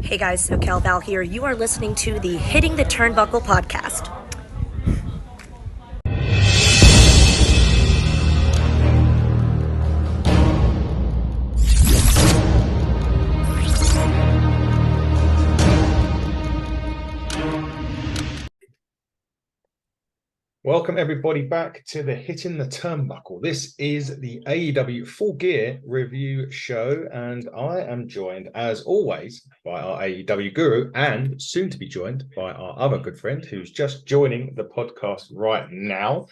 Hey guys, SoCal Val here. You are listening to the Hitting the Turnbuckle podcast. Welcome everybody back to the Hitting the Turnbuckle. This is the AEW Full Gear review show, and I am joined, as always, by our AEW guru, and soon to be joined by our other good friend who's just joining the podcast right now.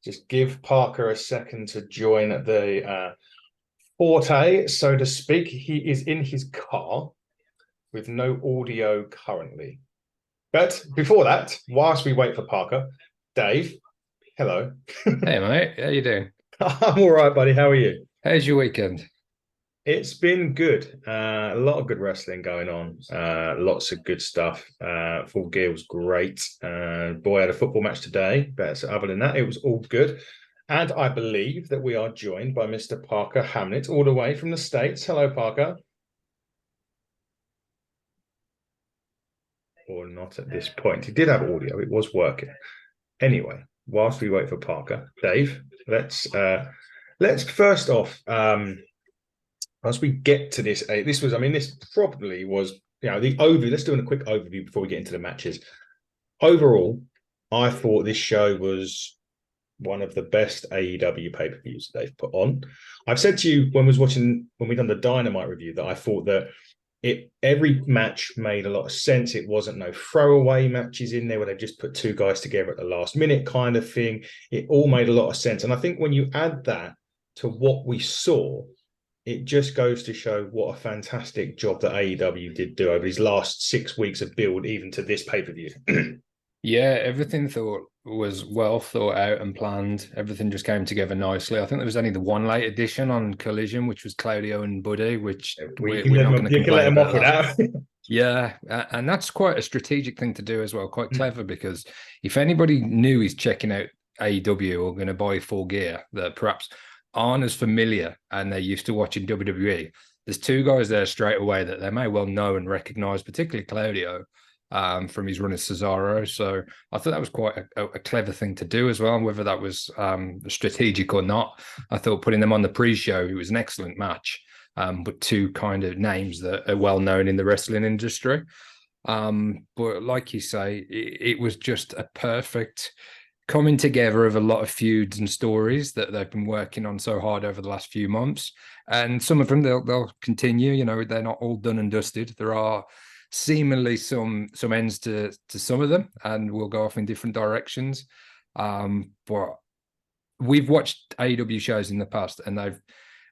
Just give Parker a second to join the forte, so to speak. He is in his car with no audio currently. But before that, whilst we wait for Parker, Dave, hello. Hey, mate. How you doing? I'm all right, buddy. How are you? How's your weekend? It's been good. A lot of good wrestling going on. Lots of good stuff. Full Gear was great. Boy, I had a football match today. But other than that, it was all good. And I believe that we are joined by Mr. Parker Hamlet, all the way from the States. Hello, Parker. Or not at this point. He did have audio. It was working. Anyway, whilst we wait for Parker, Dave, let's first off, as we get to this, this probably was, the overview. Let's do a quick overview before we get into the matches. Overall, I thought this show was one of the best AEW pay-per-views they've put on. I've said to you when we done the Dynamite review that I thought that every match made a lot of sense. It wasn't no throwaway matches in there where they just put two guys together at the last minute kind of thing. It all made a lot of sense. And I think when you add that to what we saw, it just goes to show what a fantastic job that AEW did do over these last 6 weeks of build, even to this pay-per-view. Yeah, everything was well thought out and planned. Everything just came together nicely. I think there was only the one late addition on Collision, which was Claudio and Buddy, which we're not going to complain about that. Yeah, and that's quite a strategic thing to do as well. Quite clever, because if anybody new is checking out AEW or going to buy Full Gear that perhaps aren't as familiar and they're used to watching WWE, there's two guys there straight away that they may well know and recognize, particularly Claudio, from his run as Cesaro. So I thought that was quite a clever thing to do as well. And whether that was strategic or not, I thought putting them on the pre-show, it was an excellent match. But two kind of names that are well known in the wrestling industry. But like you say, it was just a perfect coming together of a lot of feuds and stories that they've been working on so hard over the last few months. And some of them they'll continue. They're not all done and dusted. There are seemingly some ends to some of them, and we'll go off in different directions. But we've watched AEW shows in the past, and they've,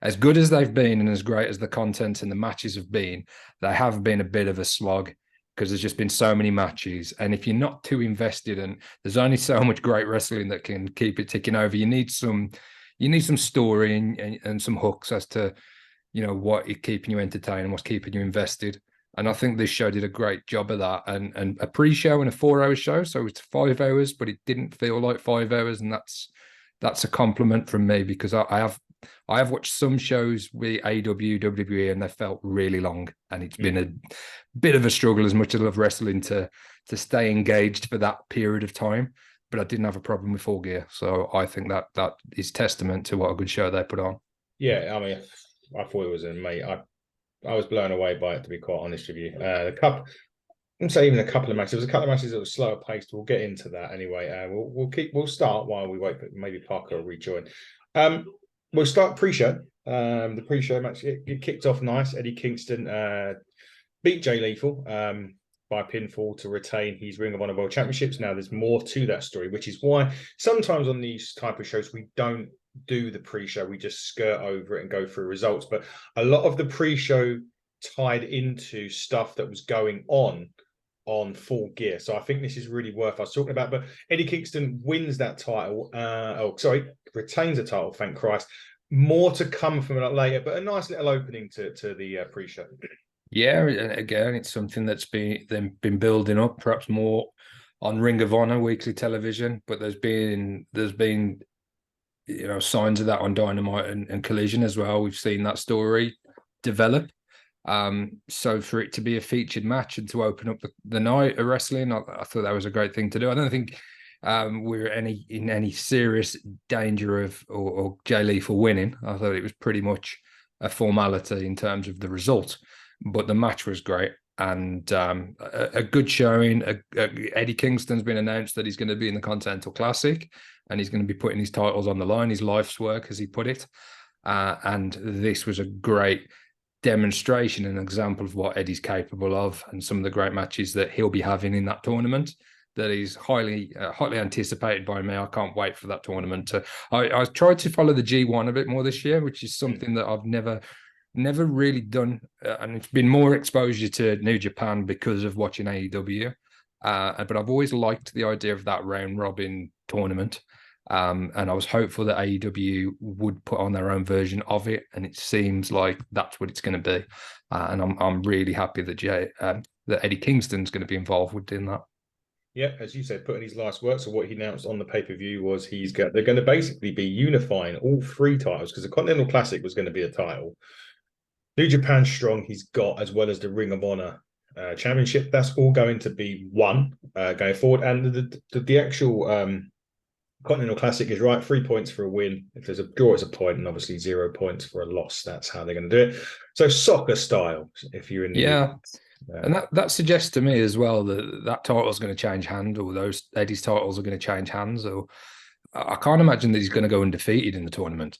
as good as they've been and as great as the content and the matches have been, they have been a bit of a slog because there's just been so many matches. And if you're not too invested, and there's only so much great wrestling that can keep it ticking over, you need some story and some hooks as to what is keeping you entertained and what's keeping you invested. And I think this show did a great job of that. And a pre-show and a 4-hour show, so it's 5 hours, but it didn't feel like 5 hours, and that's a compliment from me, because I have watched some shows with AEW, WWE, and they felt really long, and it's been a bit of a struggle, as much as I love wrestling, to stay engaged for that period of time. But I didn't have a problem with Full Gear, so I think that is testament to what a good show they put on. Yeah, I thought it was amazing. I was blown away by it, to be quite honest with you. Even a couple of matches. There was a couple of matches that were slower paced. We'll get into that anyway. We'll start while we wait, but maybe Parker will rejoin. We'll start pre-show. The pre-show match, it kicked off nice. Eddie Kingston beat Jay Lethal by pinfall to retain his Ring of Honor World Championships. Now, there's more to that story, which is why sometimes on these type of shows we don't do the pre-show, we just skirt over it and go through results. But a lot of the pre-show tied into stuff that was going on Full Gear, so I think this is really worth us talking about. But Eddie Kingston wins that title, retains the title, thank Christ. More to come from that later, but a nice little opening to the pre-show. Yeah, and again, it's something that's been building up, perhaps more on Ring of Honor weekly television, but there's been signs of that on Dynamite and Collision as well. We've seen that story develop. So for it to be a featured match and to open up the night of wrestling, I thought that was a great thing to do. I don't think we're in any serious danger of or Jay Lethal winning. I thought it was pretty much a formality in terms of the result, but the match was great. And a good showing. Eddie Kingston's been announced that he's going to be in the Continental Classic, and he's going to be putting his titles on the line, his life's work, as he put it. And this was a great demonstration and example of what Eddie's capable of, and some of the great matches that he'll be having in that tournament. That is highly anticipated by me. I can't wait for that tournament. I tried to follow the G1 a bit more this year, which is something that I've never really done, and it's been more exposure to New Japan because of watching AEW. But I've always liked the idea of that round robin tournament, and I was hopeful that AEW would put on their own version of it, and it seems like that's what it's going to be. And I'm really happy that Eddie Kingston's going to be involved with doing that. Yeah, as you said, putting his last work. So what he announced on the pay-per-view was they're going to basically be unifying all 3 titles, because the Continental Classic was going to be a title. New Japan Strong he's got, as well as the Ring of Honor Championship. That's all going to be one going forward. And the actual Continental Classic is right, 3 points for a win. If there's a draw, it's a point, and obviously 0 points for a loss. That's how they're going to do it. So soccer style, if you're in the and that suggests to me as well that title is going to change hands, or those Eddie's titles are going to change hands. Or I can't imagine that he's going to go undefeated in the tournament.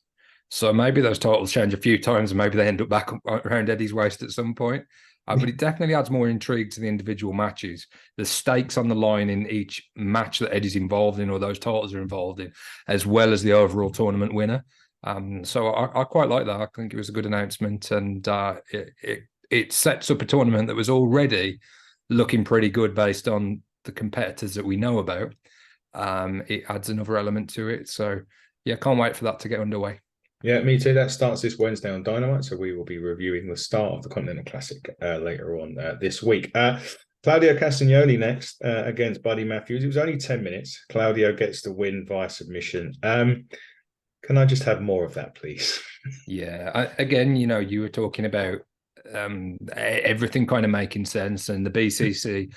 So maybe those titles change a few times, and maybe they end up back around Eddie's waist at some point. But it definitely adds more intrigue to the individual matches. The stakes on the line in each match that Eddie's involved in, or those titles are involved in, as well as the overall tournament winner. So I quite like that. I think it was a good announcement, and it sets up a tournament that was already looking pretty good based on the competitors that we know about. It adds another element to it. So, yeah, can't wait for that to get underway. Yeah, me too. That starts this Wednesday on Dynamite, so we will be reviewing the start of the Continental Classic later on this week. Claudio Castagnoli next against Buddy Matthews. It was only 10 minutes. Claudio gets the win via submission. Can I just have more of that, please? Yeah. Again, you were talking about everything kind of making sense, and the BCC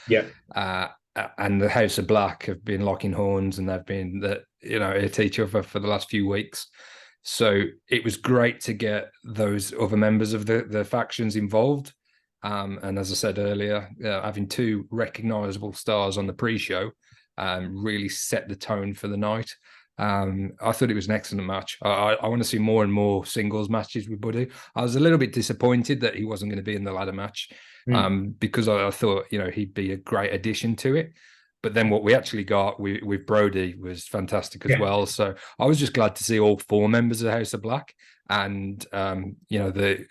and the House of Black have been locking horns, and they've been at each other for the last few weeks. So it was great to get those other members of the factions involved. And as I said earlier, having 2 recognizable stars on the pre-show really set the tone for the night. I thought it was an excellent match. I want to see more and more singles matches with Buddy. I was a little bit disappointed that he wasn't going to be in the ladder match because I thought he'd be a great addition to it. But then what we actually got with Brody was fantastic as well. So I was just glad to see all 4 members of the House of Black, and the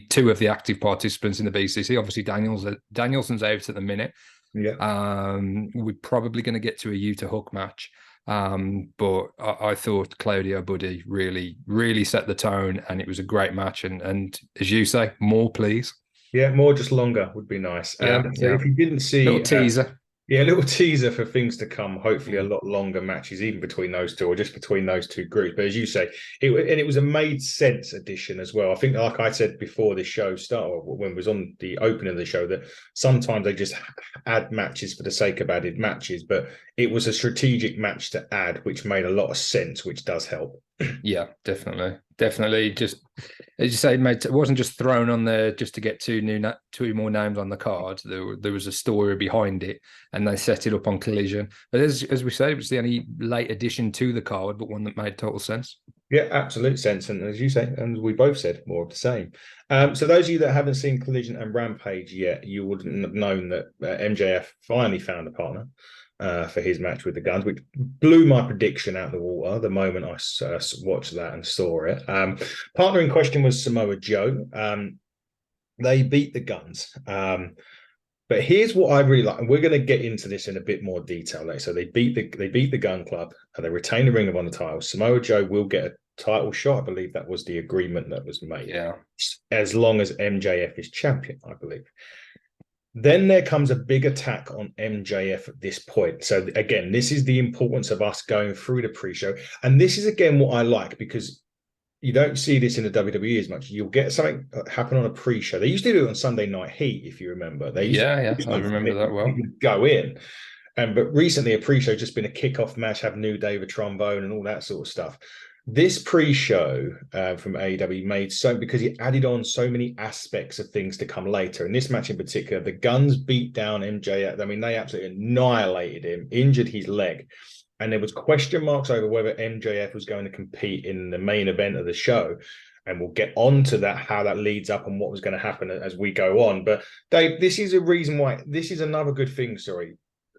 2 of the active participants in the BCC. Obviously, Danielson's out at the minute. Yeah, we're probably going to get to a Utah Hook match. But I thought Claudio Buddy really set the tone, and it was a great match. And as you say, more please. Yeah, more, just longer would be nice. So if you didn't see, little teaser. Yeah, a little teaser for things to come. Hopefully, a lot longer matches, even between those 2, or just between those 2 groups. But as you say, it was a made sense addition as well. I think, like I said before this show started, when it was on the opening of the show, that sometimes they just add matches for the sake of added matches. But it was a strategic match to add, which made a lot of sense, which does help. Yeah, definitely. Just as you say, mate, it wasn't just thrown on there just to get 2 more names on the card. There was a story behind it, and they set it up on Collision. But as we said, it was the only late addition to the card, but one that made total sense. Yeah, absolute sense. And as you say, and we both said, more of the same. So those of you that haven't seen Collision and Rampage yet, you wouldn't have known that MJF finally found a partner for his match with the Guns, which blew my prediction out of the water the moment I watched that and saw it. Partner in question was Samoa Joe. They beat the Guns. But here's what I really like, and we're going to get into this in a bit more detail later. So they beat the Gun Club, and they retain the Ring of Honor title. Samoa Joe will get a title shot. I believe that was the agreement that was made. Yeah, as long as MJF is champion, I believe. Then there comes a big attack on MJF at this point. So again, this is the importance of us going through the pre-show. And this is, again, what I like, because you don't see this in the WWE as much. You'll get something happen on a pre-show. They used to do it on Sunday Night Heat, if you remember. They used to I remember that well. Go in. But recently a pre-show just been a kickoff match, have New Day with trombone and all that sort of stuff. This pre-show from AEW made so, because he added on so many aspects of things to come later. In this match in particular, the Guns beat down MJF. I mean, they absolutely annihilated him, injured his leg. And there was question marks over whether MJF was going to compete in the main event of the show. And we'll get on to that, how that leads up and what was going to happen as we go on. But Dave, this is a reason why, this is another good thing,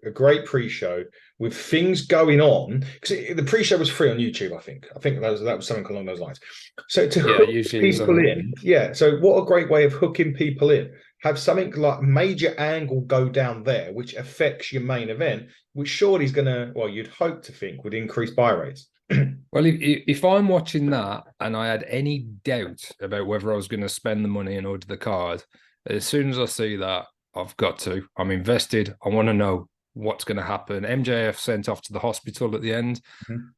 a great pre-show with things going on, because the pre-show was free on YouTube. I think that was something along those lines. So to hook people in, so what a great way of hooking people in. Have something like major angle go down there, which affects your main event, which surely is going to, well, you'd hope to think would increase buy rates. Well, if I'm watching that and I had any doubt about whether I was going to spend the money and order the card, as soon as I see that, I'm invested. I want to know what's going to happen. MJF sent off to the hospital at the end.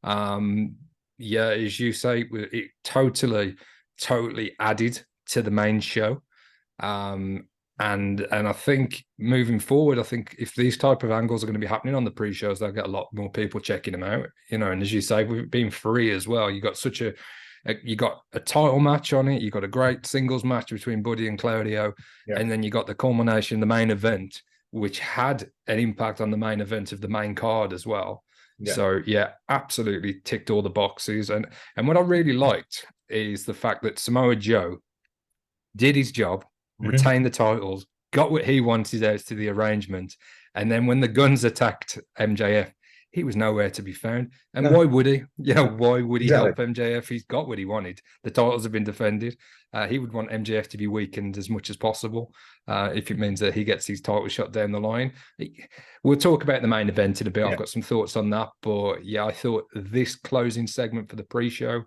As you say, it totally added to the main show. And I think moving forward, I think if these type of angles are going to be happening on the pre-shows, they'll get a lot more people checking them out, and as you say, with it being free as well, you got you got a title match on it, you got a great singles match between Buddy and Claudio, and then you got the culmination, the main event, which had an impact on the main event of the main card as well. So absolutely ticked all the boxes. And what I really liked is the fact that Samoa Joe did his job, retained the titles, got what he wanted out to the arrangement, and then when the Guns attacked MJF, he was nowhere to be found. And why would he? Why would he help MJF? He's got what he wanted. The titles have been defended. He would want MJF to be weakened as much as possible if it means that he gets his title shot down the line. We'll talk about the main event in a bit. I've got some thoughts on that. But I thought this closing segment for the pre-show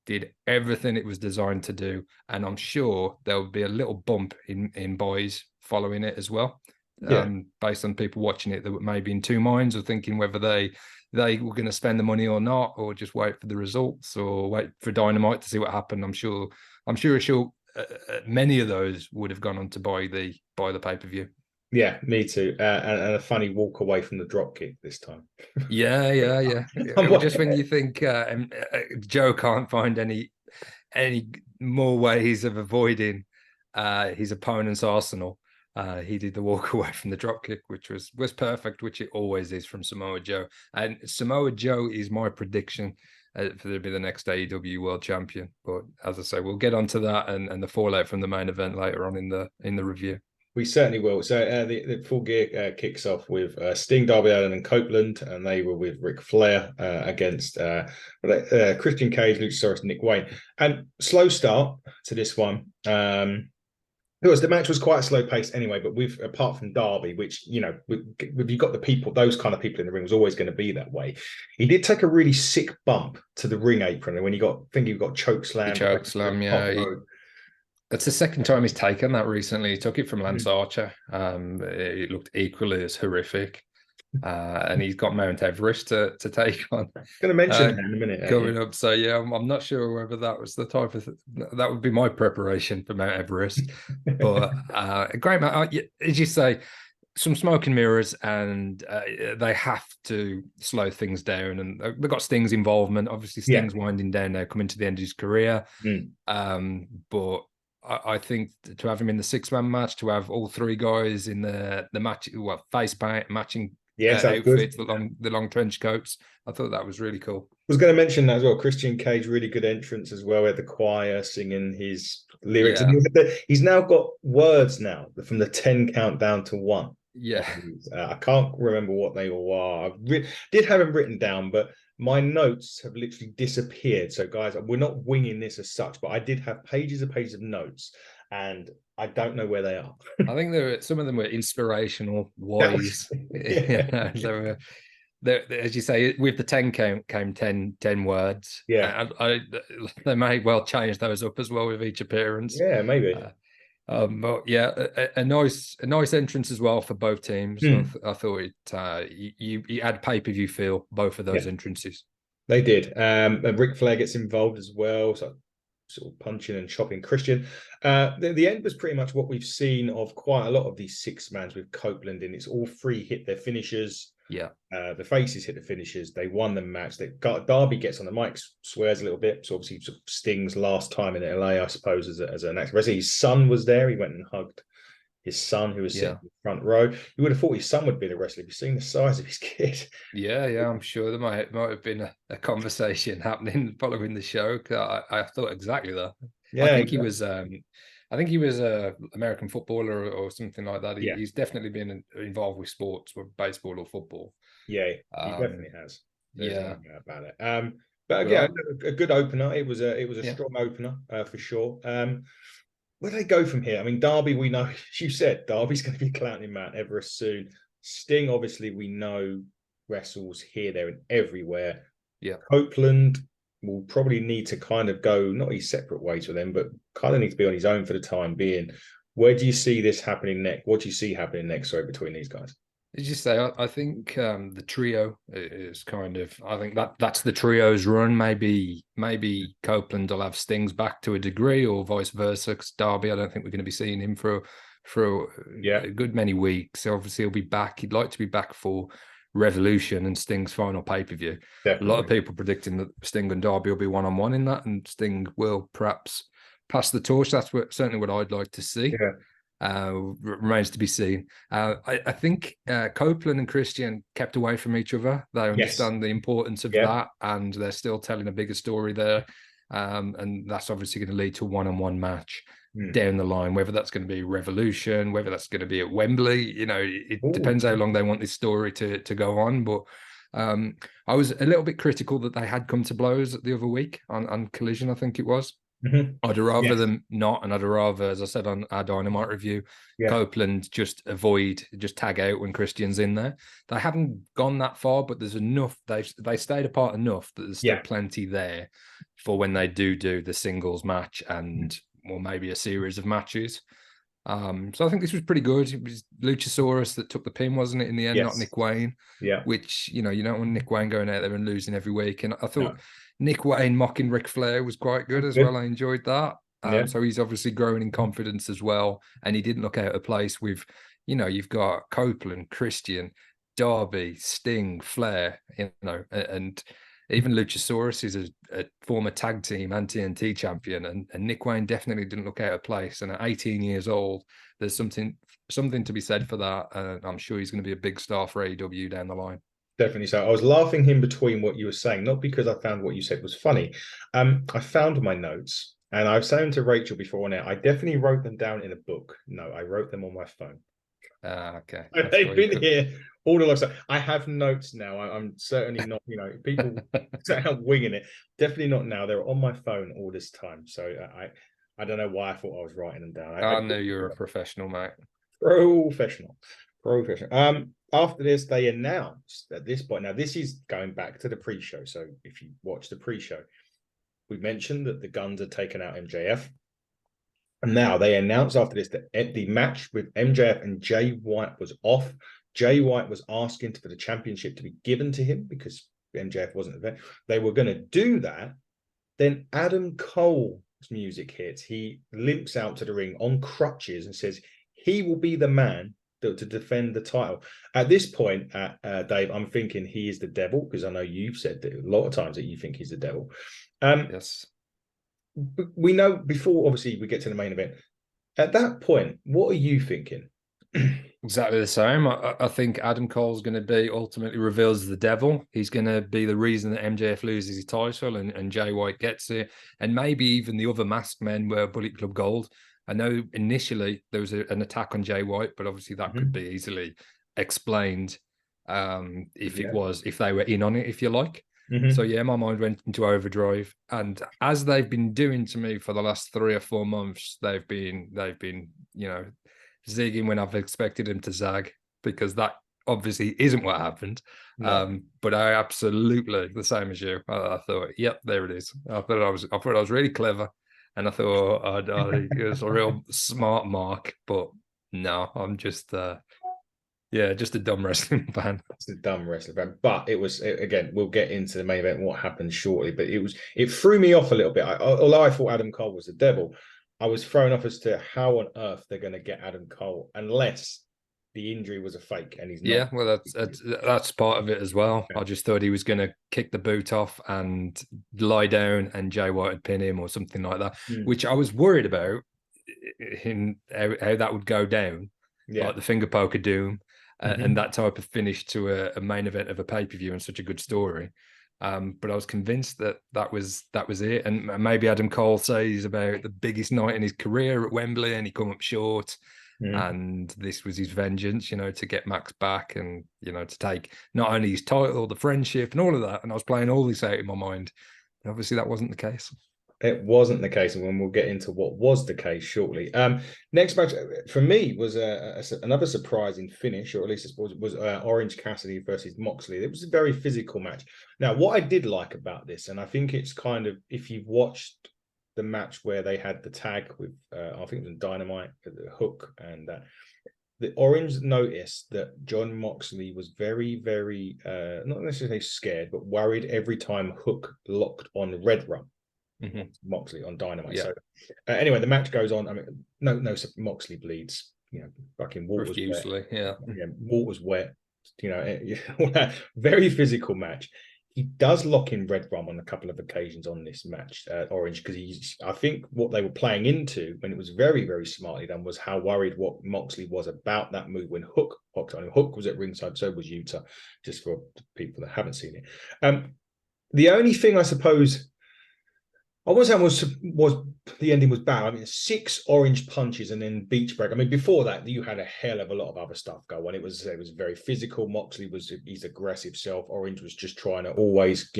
did everything it was designed to do. And I'm sure there will be a little bump in buys following it as well. Based on people watching it that were maybe in two minds or thinking whether they were going to spend the money or not, or just wait for the results or wait for Dynamite to see what happened. I'm sure many of those would have gone on to buy the pay-per-view. Yeah, me too. And a funny walk away from the drop kick this time. Just when you think Joe can't find any more ways of avoiding his opponent's arsenal, he did the walk away from the dropkick, which was perfect, which it always is from Samoa Joe. And Samoa Joe is my prediction for to be the next AEW World Champion. But as I say, we'll get onto that and the fallout from the main event later on in the review. We certainly will. So the Full Gear kicks off with Sting, Darby Allin, and Copeland, and they were with Ric Flair against Christian Cage, Luchasaurus, Nick Wayne. And slow start to this one. The match was quite slow paced anyway, but apart from Darby, which, if you've got the people, those kind of people in the ring, was always going to be that way. He did take a really sick bump to the ring apron, and when he got chokeslam. It's the second time he's taken that recently. He took it from Lance Archer. It looked equally as horrific. And he's got Mount Everest to take on. I'm going to mention that in a minute. Coming up. So, I'm not sure whether that was the type of... that would be my preparation for Mount Everest. But a great match. As you say, some smoke and mirrors, and they have to slow things down. And they've got Sting's involvement. Obviously, Sting's winding down now, coming to the end of his career. But I think to have him in the 6-man match, to have all three guys in the match, face paint matching outfits, the long trench coats, I thought that was really cool. I was going to mention that as well. Christian Cage, really good entrance as well at the choir, singing his lyrics. And he's now got words now from the 10 count down to 1. I can't remember what they all are. I did have them written down, but my notes have literally disappeared. So, guys, we're not winging this as such, but I did have pages and pages of notes, and I don't know where they are. I think some of them were inspirational, wise. As you say, with the 10 count came 10 words. They may well change those up as well with each appearance. Maybe. But a nice entrance as well for both teams. I thought you had pay-per-view feel both of those entrances. They did. And Ric Flair gets involved as well. So sort of punching and chopping Christian. The end was pretty much what we've seen of quite a lot of these 6-mans with Copeland in. It's all 3 hit their finishers. Yeah. The faces hit the finishers. They won the match. Darby gets on the mic, swears a little bit. So obviously sort of Sting's last time in LA, I suppose, as an actor. His son was there. He went and hugged his son, who was sitting in the front row. You would have thought his son would be the wrestler. You've seen the size of his kid. Yeah, I'm sure there might have been a conversation happening following the show. I thought exactly that. Yeah, I think exactly. I think he was a American footballer or something like that. He's definitely been involved with sports, with baseball or football. Yeah, he definitely has. There's no doubt about it. But Well, a good opener. It was a strong opener for sure. Where do they go from here? I mean, Darby, we know, as you said, Darby's going to be clowning Mount Everest soon. Sting, obviously, we know wrestles here, there, and everywhere. Yeah. Copeland will probably need to kind of go, not his separate ways with them, but kind of need to be on his own for the time being. Where do you see this happening next? What do you see happening next, between these guys? As you say, I think the trio is kind of. I think that's the trio's run. Maybe Copeland will have Stings back to a degree, or vice versa. Because Darby, I don't think we're going to be seeing him for a good many weeks. So obviously, he'll be back. He'd like to be back for Revolution and Sting's final pay-per-view. Definitely. A lot of people predicting that Sting and Darby will be one-on-one in that, and Sting will perhaps pass the torch. That's certainly what I'd like to see. Yeah. Remains to be seen. I think Copeland and Christian kept away from each other. They understand the importance of that, and they're still telling a bigger story there. And that's obviously going to lead to a one-on-one match down the line, whether that's going to be Revolution, whether that's going to be at Wembley. It depends how long they want this story to go on. But I was a little bit critical that they had come to blows the other week on Collision, I think it was. Mm-hmm. I'd rather them not, and I'd rather, as I said on our Dynamite review, Copeland just tag out when Christian's in there. They haven't gone that far, but there's enough. They stayed apart enough that there's still plenty there for when they do the singles match and maybe a series of matches. So I think this was pretty good. It was Luchasaurus that took the pin, wasn't it, in the end, not Nick Wayne? Yeah. Which, you don't want Nick Wayne going out there and losing every week. And I thought Nick Wayne mocking Ric Flair was quite good as well. I enjoyed that. So he's obviously growing in confidence as well. And he didn't look out of place with, you've got Copeland, Christian, Darby, Sting, Flair, and even Luchasaurus is a former tag team and TNT champion, and Nick Wayne definitely didn't look out of place. And at 18 years old, there's something to be said for that. And I'm sure he's going to be a big star for AEW down the line. Definitely so. I was laughing in between what you were saying, not because I found what you said was funny. I found my notes, and I've said them to Rachel before now. I definitely wrote them down in a book. No, I wrote them on my phone. Okay. They've been here all along. So I have notes now. I'm certainly not, people out winging it. Definitely not now. They're on my phone all this time. So I don't know why I thought I was writing them down. I know you're a professional, mate. Professional. After this, they announced at this point. Now, this is going back to the pre-show. So if you watch the pre-show, we mentioned that the Guns had taken out MJF. And now they announced after this that the match with MJF and Jay White was off. Jay White was asking for the championship to be given to him because MJF wasn't there. They were going to do that. Then Adam Cole's music hits. He limps out to the ring on crutches and says he will be the man to defend the title. At this point, Dave, I'm thinking he is the devil, because I know you've said that a lot of times that you think he's the devil. Yes. We know before, obviously, we get to the main event. At that point, what are you thinking? Exactly the same. I think Adam Cole's going to be ultimately revealed as the devil. He's going to be the reason that MJF loses his title and Jay White gets it. And maybe even the other masked men were Bullet Club Gold. I know initially there was an attack on Jay White, but obviously that could be easily explained if they were in on it, if you like. So yeah, my mind went into overdrive, and as they've been doing to me for the last 3 or 4 months, they've been zigging when I've expected them to zag, because that obviously isn't what happened. No. But I absolutely the same as you. I thought, yep, there it is. I thought I was really clever, and I thought it was a real smart mark. But no, I'm just Yeah, just a dumb wrestling fan. It's a dumb wrestling fan. But again, we'll get into the main event and what happened shortly. But it threw me off a little bit. Although I thought Adam Cole was the devil, I was thrown off as to how on earth they're going to get Adam Cole unless the injury was a fake and he's not. Yeah, well, that's part of it as well. I just thought he was going to kick the boot off and lie down and Jay White would pin him or something like that, which I was worried about in how that would go down, like the finger poke of doom. And that type of finish to a main event of a pay-per-view and such a good story. But I was convinced that was it. And maybe Adam Cole says about the biggest night in his career at Wembley and he come up short. And this was his vengeance, to get Max back and, to take not only his title, the friendship and all of that. And I was playing all this out in my mind. And obviously that wasn't the case. It wasn't the case, and we'll get into what was the case shortly. Next match for me was another surprising finish, or at least I suppose it was Orange Cassidy versus Moxley. It was a very physical match. Now, what I did like about this, and I think it's kind of, if you've watched the match where they had the tag with, I think it was Dynamite, the Hook, and the Orange noticed that John Moxley was very, very, not necessarily scared, but worried every time Hook locked on Red Rum. Moxley on Dynamite. So anyway, the match goes on. I mean, no, Moxley bleeds. Fucking water was wet. Yeah, water's wet. Very physical match. He does lock in Red Rum on a couple of occasions on this match, Orange, because I think what they were playing into when it was very, very smartly done was how worried what Moxley was about that move when Hook hooked on him. Hook was at ringside, so was Utah, just for people that haven't seen it. The only thing I suppose I wasn't saying was the ending was bad. I mean, 6 orange punches and then beach break. I mean, before that, you had a hell of a lot of other stuff go on. It was very physical. Moxley was his aggressive self. Orange was just trying to always,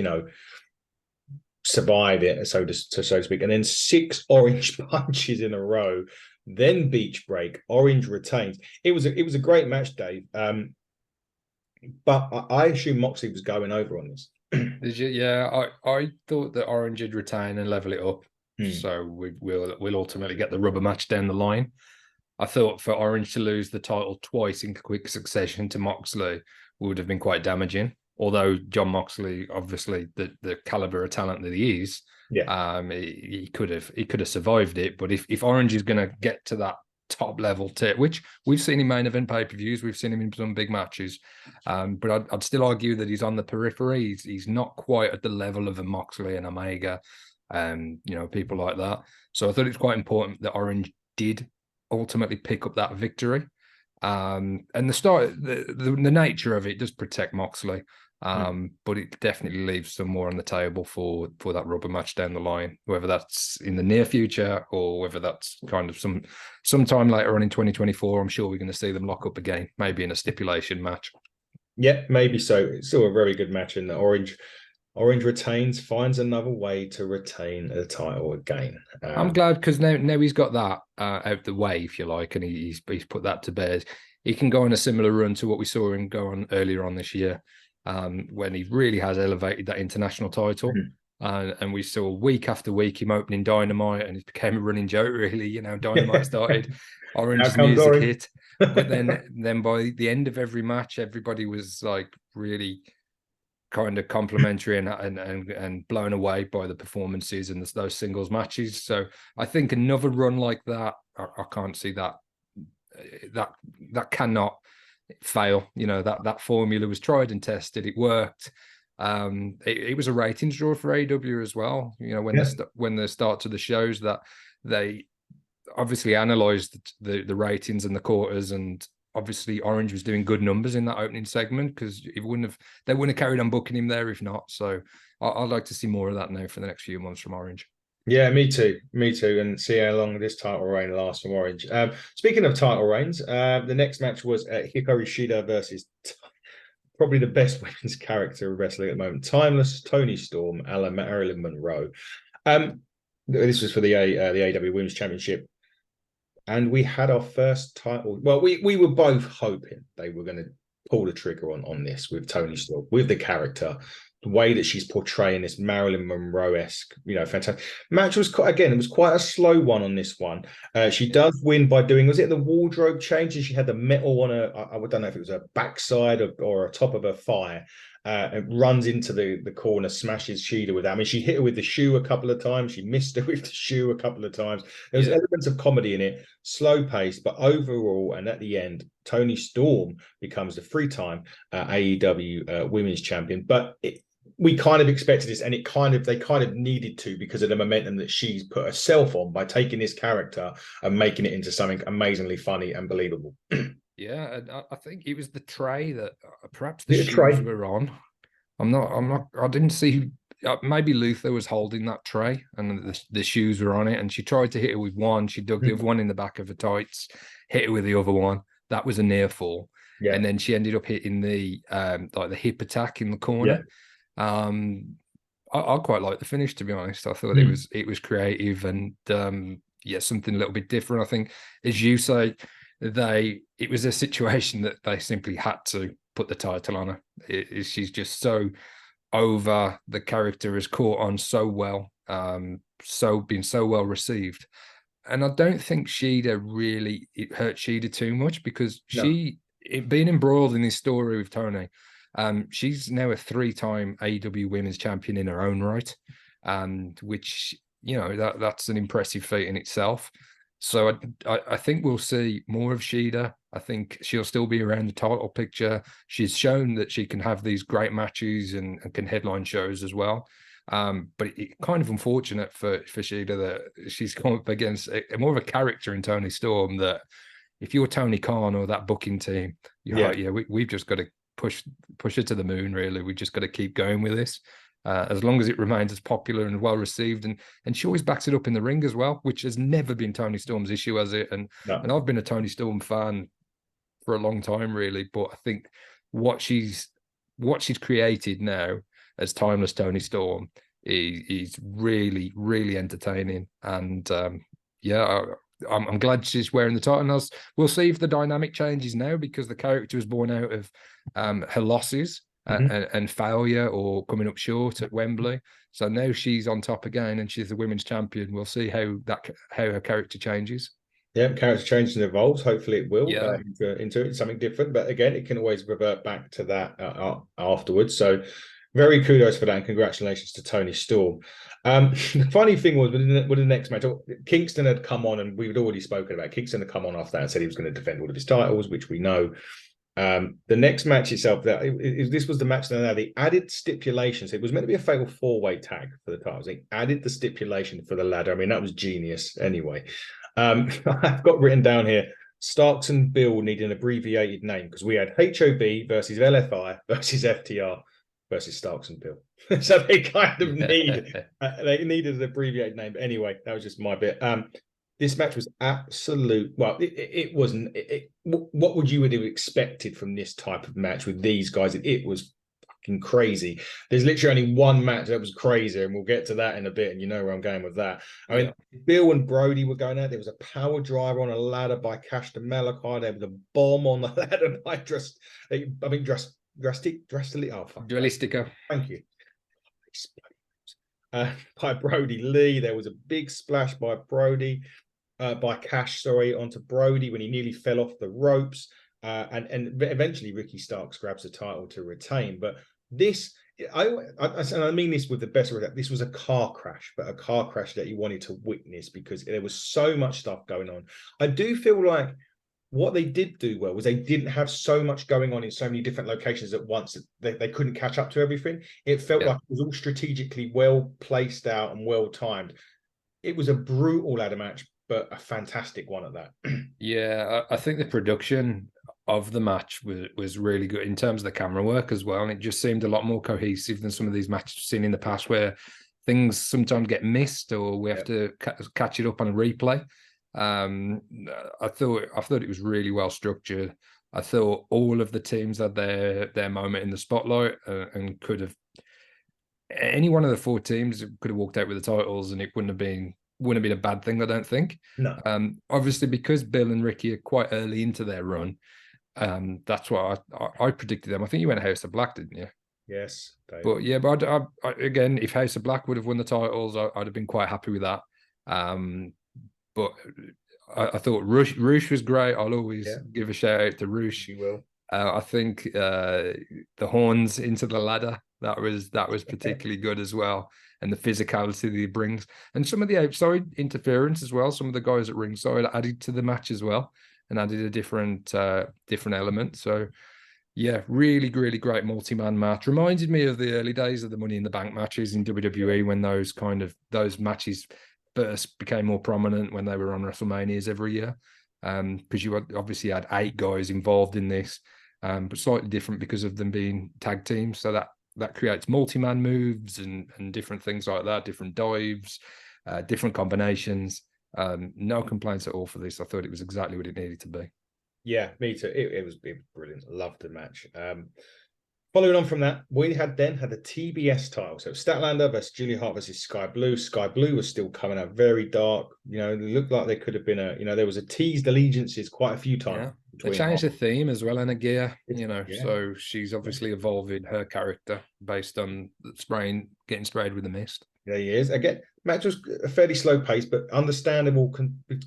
survive it, so to speak. And then 6 orange punches in a row, then beach break. Orange retains. It was a great match, Dave. But I assume Moxley was going over on this. Did you? Yeah, I thought that Orange would retain and level it up, so we'll ultimately get the rubber match down the line. I thought for Orange to lose the title twice in quick succession to Moxley would have been quite damaging. Although John Moxley, obviously the caliber of talent that he is, he could have survived it. But if Orange is going to get to that top level tip, which we've seen in main event pay-per-views, we've seen him in some big matches, but I'd still argue that he's on the periphery. He's not quite at the level of a Moxley and Omega, people like that. So I thought it's quite important that Orange did ultimately pick up that victory, and the nature of it does protect Moxley, but it definitely leaves some more on the table for that rubber match down the line, whether that's in the near future or whether that's kind of sometime later on in 2024. I'm sure we're going to see them lock up again, maybe in a stipulation match. Yeah, maybe so. It's still a very good match, and the Orange retains, finds another way to retain the title again. I'm glad, because now he's got that out the way, if you like, and he's put that to bed. He can go on a similar run to what we saw him go on earlier on this year, when he really has elevated that international title. And we saw week after week him opening Dynamite, and it became a running joke, really. Dynamite started, Orange's music hit. But then by the end of every match, everybody was like really kind of complimentary and blown away by the performances and those singles matches. So I think another run like that, I can't see that cannot fail. That formula was tried and tested. It worked. It was a ratings draw for AEW as well. When they start to the shows, that they obviously analyzed the ratings and the quarters, and obviously Orange was doing good numbers in that opening segment, because they wouldn't have carried on booking him there if not. So I'd like to see more of that now for the next few months from Orange. Yeah, me too, and see how long this title reign lasts from Orange. Speaking of title reigns, the next match was Hikaru Shida versus probably the best women's character of wrestling at the moment, Timeless Toni Storm, a la Marilyn Monroe. This was for the AEW Women's Championship, and we had our first title. Well, we were both hoping they were going to pull the trigger on this with Toni Storm, with the character. the way that she's portraying this Marilyn Monroe-esque, fantastic match was it was quite a slow one on this one. She does win by doing, was it the wardrobe change? And she had the metal on I don't know if it was a backside or a top of a thigh. It runs into the corner, smashes Shida with that. I mean, she hit her with the shoe a couple of times. She missed her with the shoe a couple of times. There was elements of comedy in it, slow pace, but overall, and at the end, Toni Storm becomes the three-time AEW Women's Champion. But we kind of expected this, and they kind of needed to because of the momentum that she's put herself on by taking this character and making it into something amazingly funny and believable. Yeah, and I think it was the tray that perhaps the shoes were on. I didn't see. Maybe Luther was holding that tray and the shoes were on it, and she tried to hit it with one. She dug the other one in the back of her tights, hit it with the other one. That was a near fall. Yeah. And then she ended up hitting the like the hip attack in the corner. Yeah. I quite like the finish, to be honest. I thought it was creative and something a little bit different. I think, as you say, it was a situation that they simply had to put the title on her. She's just so over. The character has caught on so well, been so well received. And I don't think it hurt Shida too much because being embroiled in this story with Toni, she's now a 3-time AEW Women's Champion in her own right, and which, that's an impressive feat in itself. So I think we'll see more of Shida. I think she'll still be around the title picture. She's shown that she can have these great matches and can headline shows as well. But it's kind of unfortunate for Shida that she's come up against more of a character in Toni Storm, that if you're Tony Khan or that booking team, you're like, we've just got to push it to the moon, really. We just got to keep going with this. As long as it remains as popular and well received, and she always backs it up in the ring as well, which has never been Toni Storm's issue, has it? And I've been a Toni Storm fan for a long time, really. But I think what she's created now as Timeless Toni Storm is really, really entertaining. And I'm glad she's wearing the title. And we'll see if the dynamic changes now, because the character was born out of her losses. And failure or coming up short at Wembley. So now she's on top again and she's the women's champion. We'll see how her character changes. Yeah, character changes and evolves. Hopefully it will into something different. But again, it can always revert back to that afterwards. So very kudos for that, and congratulations to Toni Storm. The funny thing was with the next match, Kingston had come on, and we'd already spoken about Kingston had come on after that and said he was going to defend all of his titles, which we know. The next match itself, this was the match that they added stipulations. It was meant to be a fatal 4-way tag for the titles. They added the stipulation for the ladder. I mean, that was genius anyway. I've got written down here, Starks and Bill need an abbreviated name, because we had HOB versus LFI versus FTR versus Starks and Bill. So they kind of needed an abbreviated name. But anyway, that was just my bit. This match was absolute. Well, it wasn't. What would you have expected from this type of match with these guys? It was fucking crazy. There's literally only one match that was crazier, and we'll get to that in a bit. And you know where I'm going with that. I mean, Bill and Brody were going out. There was a power driver on a ladder by Cash to Malachi. There was a bomb on the ladder by Dualistica. Thank you. By Brody Lee. There was a big splash by Cash, onto Brody when he nearly fell off the ropes. And eventually Ricky Starks grabs the title to retain. But this, I mean this with the best of it, this was a car crash, but a car crash that you wanted to witness because there was so much stuff going on. I do feel like what they did do well was they didn't have so much going on in so many different locations at once that they couldn't catch up to everything. It felt like it was all strategically well placed out and well timed. It was a brutal ladder match, but a fantastic one at that. Yeah, I think the production of the match was really good in terms of the camera work as well. And it just seemed a lot more cohesive than some of these matches we've seen in the past, where things sometimes get missed or we have to catch it up on a replay. I thought it was really well structured. I thought all of the teams had their moment in the spotlight and could have, any one of the 4 teams could have walked out with the titles, and it wouldn't have been a bad thing, I don't think. No. Obviously, because Bill and Ricky are quite early into their run, that's why I predicted them. I think you went House of Black, didn't you? Yes. But yeah, but again, if House of Black would have won the titles, I'd have been quite happy with that. But I thought Roosh was great. I'll always give a shout out to Roosh. You will. I think the horns into the ladder, that was particularly good as well, and the physicality that he brings, and some of the outside interference as well. Some of the guys at ringside added to the match as well, and added a different element. So yeah, really, really great multi-man match. Reminded me of the early days of the Money in the Bank matches in WWE when those matches first became more prominent when they were on WrestleManias every year. Because you obviously had 8 guys involved in this, but slightly different because of them being tag teams. So that creates multi-man moves and different things like that, different dives, different combinations. No complaints at all for this. I thought it was exactly what it needed to be. Yeah, me too. It was brilliant. Loved the match. Following on from that, we had the TBS title. So Statlander versus Julia Hart versus Skye Blue. Skye Blue was still coming out very dark. It looked like there could have been there was a teased allegigetting quite a few times. Yeah. They changed the theme as well in a gear, Yeah. So she's obviously evolving her character based on getting sprayed with the mist. There he is. Again, match was a fairly slow pace, but understandable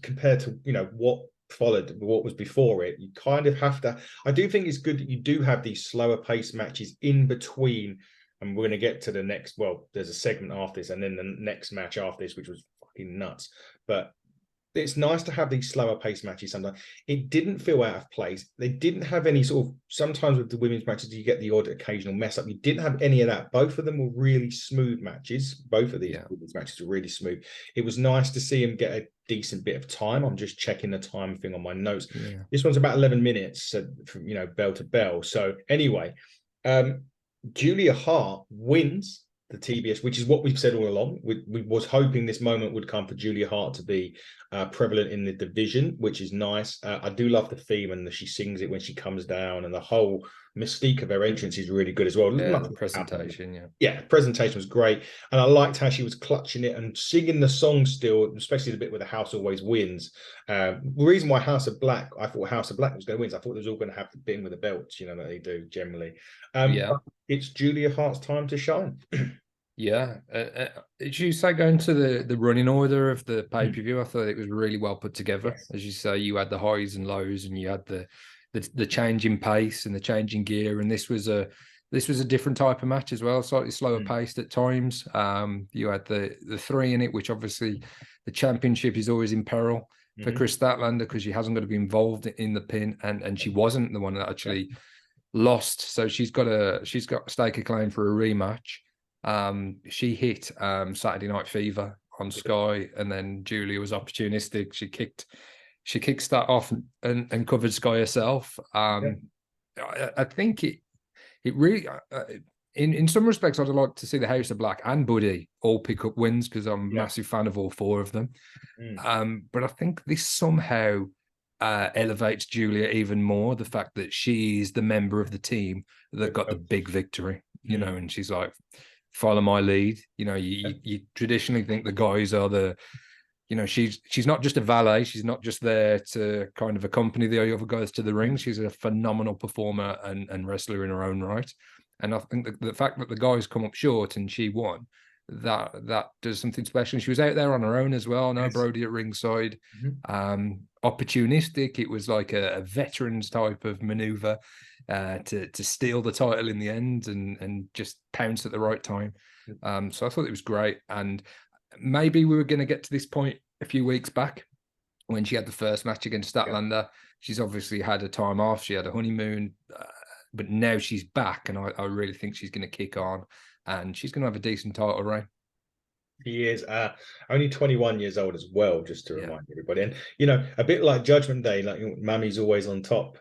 compared to, what followed what was before it. You kind of have to. I do think it's good that you do have these slower pace matches in between, and we're going to get to the next. Well, there's a segment after this, and then the next match after this, which was fucking nuts. But it's nice to have these slower pace matches sometimes. It didn't feel out of place. They didn't have any sort of, sometimes with the women's matches, you get the odd occasional mess up. You didn't have any of that. Both of them were really smooth matches. Both of these women's matches were really smooth. It was nice to see them get a decent bit of time. I'm just checking the time thing on my notes. Yeah. This one's about 11 minutes from, bell to bell. So anyway, Julia Hart wins the TBS, which is what we've said all along. We was hoping this moment would come for Julia Hart to be prevalent in the division, which is nice. I do love the theme and she sings it when she comes down, and the whole mystique of her entrance is really good as well. Yeah, the presentation, the presentation was great, and I liked how she was clutching it and singing the song still, especially the bit where the House always wins. The reason why I thought House of Black was going to win, I thought they was all going to have to bit with the belts, that they do generally. It's Julia Hart's time to shine. Yeah. Did you say going to the running order of the pay-per-view? I thought it was really well put together. Yes. As you say, you had the highs and lows, and you had the change in pace and the change in gear, and this was a different type of match as well, slightly slower paced at times. You had the 3 in it, which obviously the championship is always in peril for Kris Statlander because she hasn't got to be involved in the pin, and she wasn't the one that actually lost, so she's got stake a claim for a rematch. She hit Saturday Night Fever on Skye, and then Julia was opportunistic. She kicked that off and covered Skye herself. I think it really in some respects I'd like to see the House of Black and Buddy all pick up wins because I'm a massive fan of all 4 of them. But I think this somehow elevates Julia even more, the fact that she's the member of the team that got the big victory, and she's like, follow my lead. You traditionally think the guys are the, she's not just a valet. She's not just there to kind of accompany the other guys to the ring. She's a phenomenal performer and wrestler in her own right. And I think the fact that the guys come up short and she won, that does something special. And she was out there on her own as well. No Brody at ringside. Opportunistic. It was like a veterans type of maneuver to steal the title in the end and just pounce at the right time. So I thought it was great. And maybe we were going to get to this point a few weeks back when she had the first match against Statlander. She's obviously had a time off. She had a honeymoon, but now she's back, and I really think she's going to kick on, and she's going to have a decent title reign. He is only 21 years old as well, just to remind everybody. And, a bit like Judgment Day, like Mummy's always on top.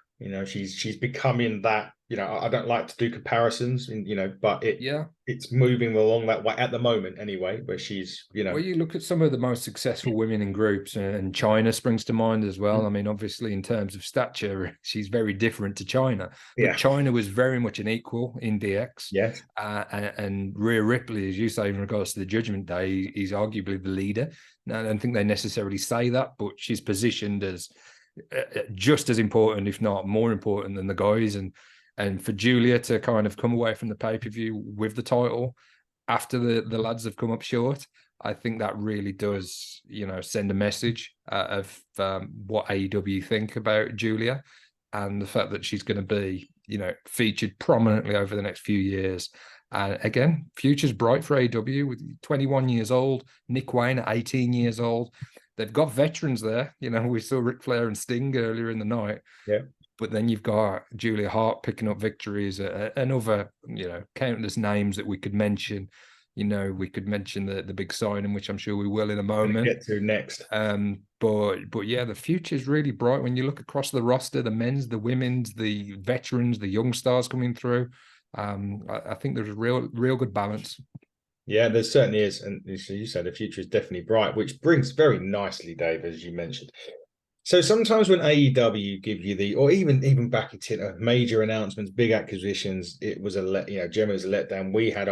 She's becoming that. I don't like to do comparisons, but it's moving along that way at the moment anyway, where she's, Well, you look at some of the most successful women in groups, and China springs to mind as well. I mean, obviously, in terms of stature, she's very different to China. But China was very much an equal in DX. Yes. And Rhea Ripley, as you say, in regards to the Judgment Day, is arguably the leader. Now, I don't think they necessarily say that, but she's positioned as just as important, if not more important, than the guys. And And for Julia to kind of come away from the pay-per-view with the title after the lads have come up short, I think that really does, send a message of what AEW think about Julia, and the fact that she's going to be, featured prominently over the next few years. And again, future's bright for AEW with 21 years old, Nick Wayne at 18 years old. They've got veterans there. We saw Ric Flair and Sting earlier in the night. Yeah. But then you've got Julia Hart picking up victories, and other, countless names that we could mention. We could mention the big signing, which I'm sure we will in a moment. Get to next. But yeah, the future is really bright when you look across the roster, the men's, the women's, the veterans, the young stars coming through. I think there's a real good balance. Yeah, there certainly is. And as you said, the future is definitely bright, which brings very nicely, Dave, as you mentioned. So sometimes when AEW give you or even back at major announcements, big acquisitions, it was generally was a letdown. We had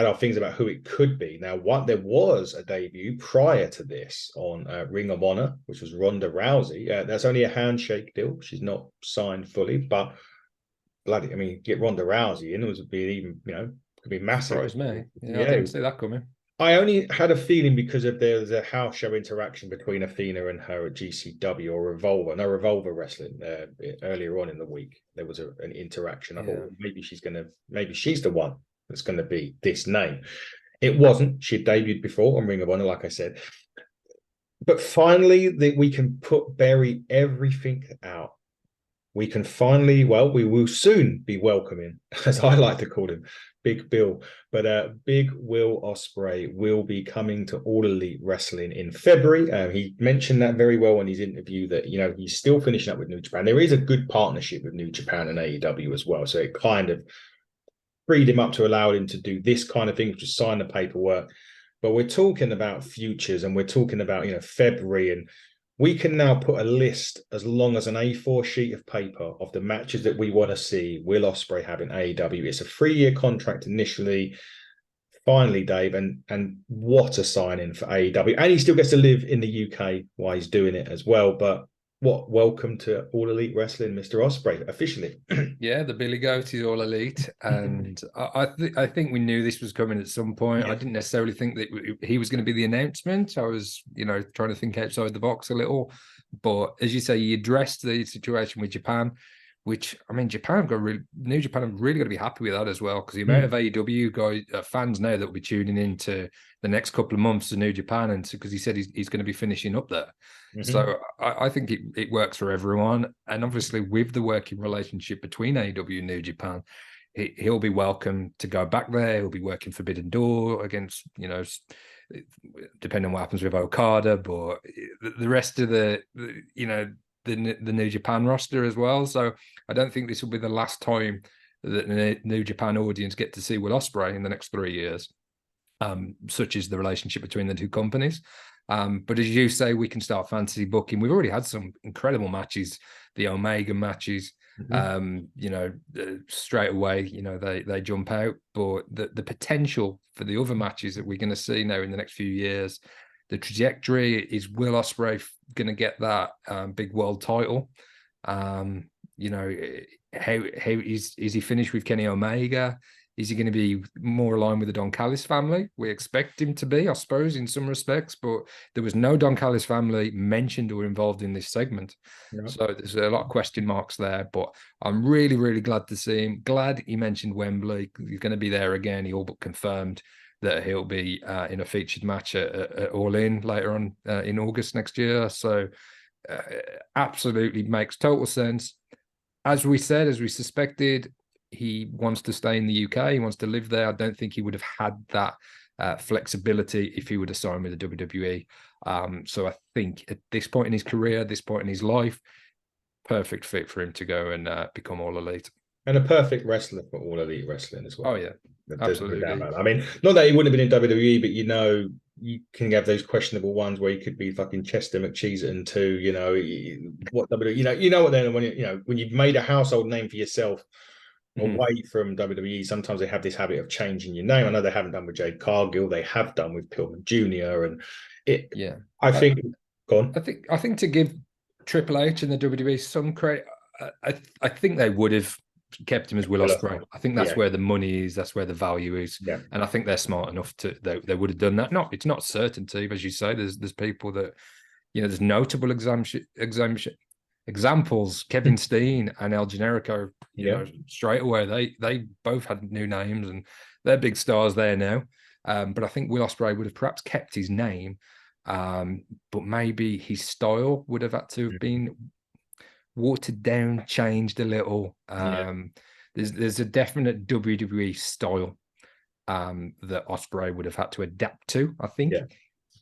our things about who it could be. Now, there was a debut prior to this on Ring of Honor, which was Ronda Rousey. That's only a handshake deal. She's not signed fully, but get Ronda Rousey in, would be even, could be massive. Surprised me. Yeah, I didn't see that coming. I only had a feeling because of there's a house show interaction between Athena and her at GCW or Revolver Wrestling earlier on in the week. There was an interaction. I thought maybe she's the one that's going to be this name. It wasn't. She debuted before on Ring of Honor, like I said. But finally, we can bury everything out. We can finally, we will soon be welcoming, as I like to call him, Big Bill. But Big Will Ospreay will be coming to All Elite Wrestling in February. He mentioned that very well in his interview that, he's still finishing up with New Japan. There is a good partnership with New Japan and AEW as well. So it kind of freed him up to allow him to do this kind of thing, which is sign the paperwork. But we're talking about futures, and we're talking about, February, and we can now put a list as long as an A4 sheet of paper of the matches that we want to see Will Ospreay have in AEW. It's a 3-year contract initially. Finally, Dave, and what a signing for AEW. And he still gets to live in the UK while he's doing it as well. But welcome to All Elite Wrestling, Mr. Ospreay, officially. Yeah, the Billy Goat is All Elite. And I think we knew this was coming at some point. Yeah. I didn't necessarily think that he was going to be the announcement. I was, trying to think outside the box a little. But as you say, you addressed the situation with Japan, which, New Japan have really got to be happy with that as well, because the amount of AEW fans now that will be tuning into the next couple of months to New Japan, and because he said he's going to be finishing up there. So I think it works for everyone. And obviously with the working relationship between AEW and New Japan, he'll be welcome to go back there. He'll be working Forbidden Door against, depending on what happens with Okada, but the rest of the New Japan roster as well. So I don't think this will be the last time that the New Japan audience get to see Will Ospreay in the next 3 years. Such is the relationship between the two companies. But as you say, we can start fantasy booking. We've already had some incredible matches, the Omega matches, straight away, they jump out. But the potential for the other matches that we're going to see now in the next few years, the trajectory is Will Ospreay going to get that big world title? How is he finished with Kenny Omega? Is he going to be more aligned with the Don Callis family? We expect him to be, I suppose, in some respects, but there was no Don Callis family mentioned or involved in this segment. No. So there's a lot of question marks there, but I'm really, really glad to see him. Glad he mentioned Wembley. He's going to be there again. He all but confirmed that he'll be in a featured match at All In later on in August next year. So absolutely makes total sense. As we said, as we suspected, he wants to stay in the UK. He wants to live there. I don't think he would have had that flexibility if he would have signed with the WWE. So I think at this point in his career, this point in his life, perfect fit for him to go and become All Elite. And a perfect wrestler for All Elite Wrestling as well. Oh, yeah. Absolutely. Not that he wouldn't have been in WWE, but you can have those questionable ones where he could be fucking Chester McCheeseton too. What WWE? What then when you've made a household name for yourself away from WWE, sometimes they have this habit of changing your name. I know they haven't done with Jade Cargill. They have done with Pillman Jr. And it. Yeah, I think. Go on. I think to give Triple H and the WWE some credit, I think they would have kept him as Will Ospreay. I think that's Yeah. where the money is. That's where the value is. Yeah. And I think they're smart enough to they would have done that. It's not certainty, but as you say, there's people that, you know, there's notable examples. Kevin Steen and El Generico, you know, straight away they both had new names and they're big stars there now. But I think Will Ospreay would have perhaps kept his name, but maybe his style would have had to have been watered down, changed a little. There's a definite WWE style that Ospreay would have had to adapt to, I think.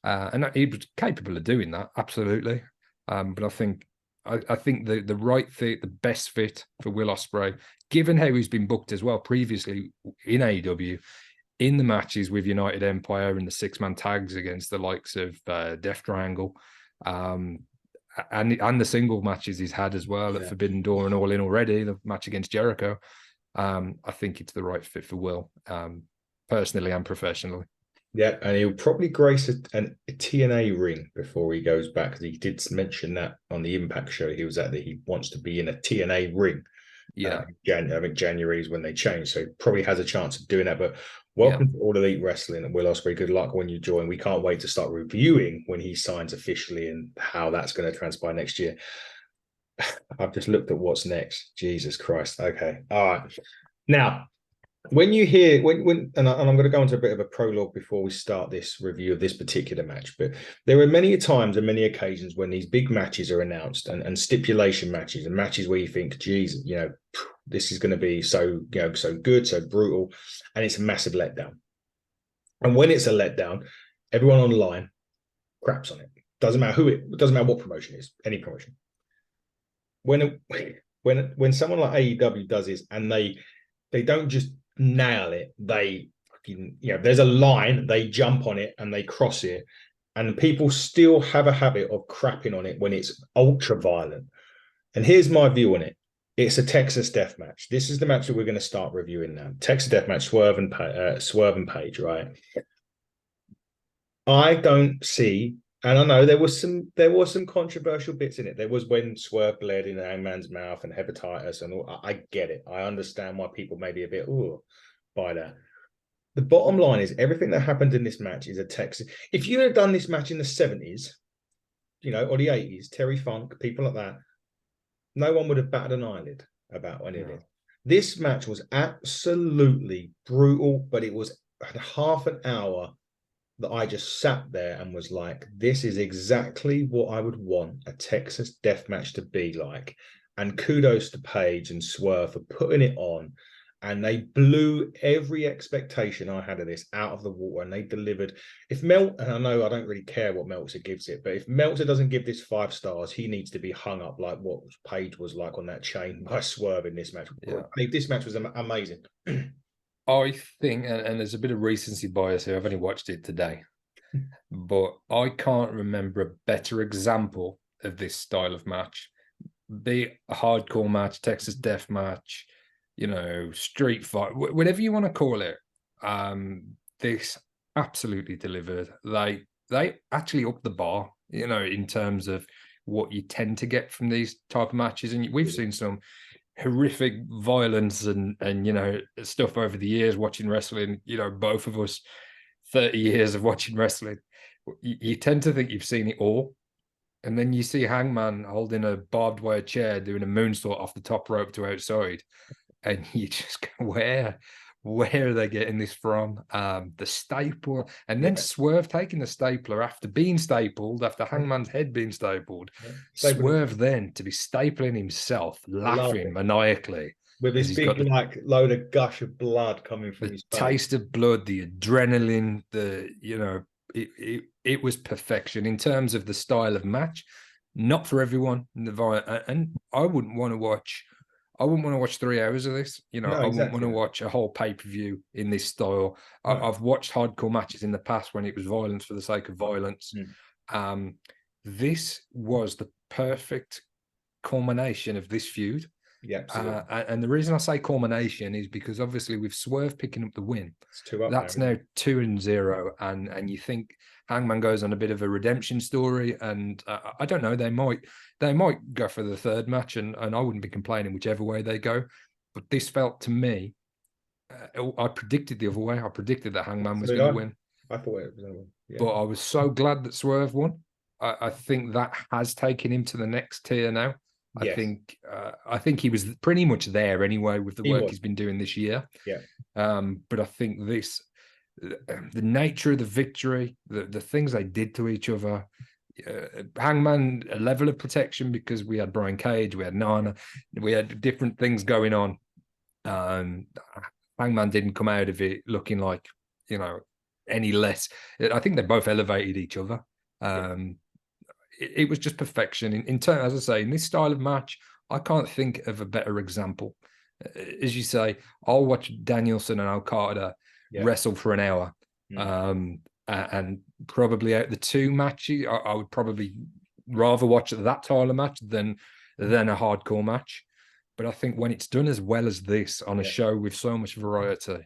And he was capable of doing that, absolutely. But I think the right fit, the best fit for Will Ospreay, given how he's been booked as well previously in AEW, in the matches with United Empire and the 6-man tags against the likes of Death Triangle, and the single matches he's had as well at Forbidden Door and All In already, the match against Jericho. I think it's the right fit for Will, personally and professionally. Yeah, and he'll probably grace a TNA ring before he goes back, because he did mention that on the Impact show he was at, that he wants to be in a TNA ring. I think January is when they change, so he probably has a chance of doing that. But welcome to All Elite Wrestling, and Will Ospreay, good luck when you join. We can't wait to start reviewing when he signs officially and how that's going to transpire next year. I've just looked at what's next. Jesus Christ. Okay. All right. Now, when you hear and I'm going to go into a bit of a prologue before we start this review of this particular match, but there are many times and many occasions when these big matches are announced and stipulation matches and matches where you think, geez, you know, this is going to be so, you know, so good, so brutal, and it's a massive letdown. And when it's a letdown, everyone online craps on it. Doesn't matter what promotion it is, any promotion. When someone like AEW does this and they don't just nail it, they fucking, you know, there's a line, they jump on it and they cross it, and people still have a habit of crapping on it when it's ultra violent. And here's my view on it. It's a Texas death match. This is the match that we're going to start reviewing now. Texas death match, Swerve and Page, right? I don't see, and I know there was some controversial bits in it. There was when Swerve bled in Hangman's mouth and hepatitis, and all. I get it. I understand why people may be a bit by that. The bottom line is everything that happened in this match is a Texas. If you had done this match in the 70s, you know, or the 80s, Terry Funk, people like that, no one would have batted an eyelid about any of it. This match was absolutely brutal, but it was half an hour that I just sat there and was like, this is exactly what I would want a Texas death match to be like. And kudos to Page and Swerve for putting it on. And they blew every expectation I had of this out of the water, and they delivered. And I know I don't really care what Meltzer gives it, but if Meltzer doesn't give this 5 stars, he needs to be hung up like what Page was like on that chain by Swerve in this match. Yeah. This match was amazing. I think, and there's a bit of recency bias here, I've only watched it today, but I can't remember a better example of this style of match. Be it a hardcore match, Texas death match, you know, street fight, whatever you want to call it. This absolutely delivered. They actually upped the bar, you know, in terms of what you tend to get from these type of matches. And we've seen some horrific violence and you know, stuff over the years watching wrestling. You know, both of us, 30 years of watching wrestling, you tend to think you've seen it all. And then you see Hangman holding a barbed wire chair doing a moonsault off the top rope to outside. And you just go, where are they getting this from? The staple, and then Swerve taking the stapler after being stapled, after Hangman's head being stapled. Swerve then to be stapling himself, laughing maniacally. With his big like load of gush of blood coming from his face. Taste of blood, the adrenaline, you know, it was perfection in terms of the style of match. Not for everyone. And I wouldn't want to watch 3 hours of this. You know, I wouldn't want to watch a whole pay-per-view in this style. No. I've watched hardcore matches in the past when it was violence for the sake of violence. This was the perfect culmination of this feud. Yeah, absolutely. And the reason I say culmination is because obviously with Swerve picking up the win, It's 2 up that's now 2-0, and you think Hangman goes on a bit of a redemption story, and I don't know, they might go for the third match, and I wouldn't be complaining whichever way they go, but this felt to me, I predicted the other way. I predicted that Hangman was going to win. I thought it was going to win. Yeah. But I was so glad that Swerve won. I think that has taken him to the next tier now. Yes. I think he was pretty much there anyway with the work he's been doing this year. Yeah. But I think the nature of the victory, the things they did to each other, Hangman, a level of protection because we had Brian Cage, we had Nana, we had different things going on. Hangman didn't come out of it looking like, any less. I think they both elevated each other. It was just perfection. In terms, as I say, in this style of match, I can't think of a better example. As you say, I'll watch Danielson and Okada wrestle for an hour. And probably out the two matches, I would probably rather watch that style of match than a hardcore match. But I think when it's done as well as this on a show with so much variety,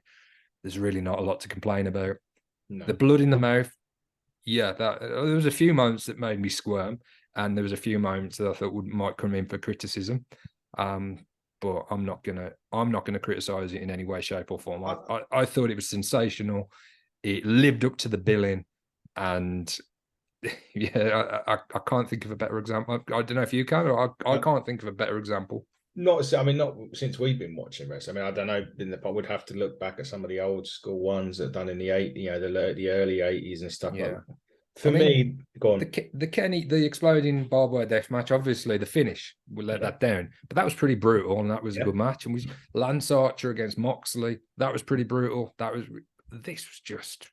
there's really not a lot to complain about. No. The blood in the mouth, there was a few moments that made me squirm, and there was a few moments that I thought might come in for criticism. But I'm not gonna criticize it in any way, shape, or form. I thought it was sensational. It lived up to the billing, and I can't think of a better example. I don't know if you can, or I can't think of a better example. Not since we've been watching wrestling. I don't know. I would have to look back at some of the old school ones that done in the the early 80s and stuff. Yeah. For me, go on. The exploding barbed wire death match. Obviously, the finish will let that down, but that was pretty brutal, and that was a good match. And Lance Archer against Moxley. That was pretty brutal. This was just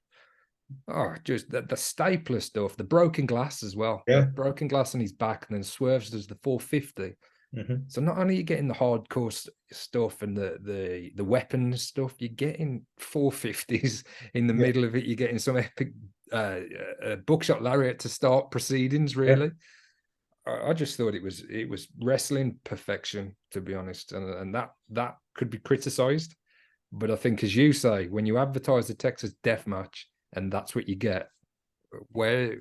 the stapler stuff. The broken glass as well. Yeah, broken glass on his back, and then Swerve does the 450. So not only are you getting the hardcore stuff and the weapons stuff, you're getting 450s in the middle of it. You're getting some epic buckshot lariat to start proceedings. Really, I just thought it was wrestling perfection, to be honest, and that could be criticized. But I think, as you say, when you advertise the Texas Death Match and that's what you get, where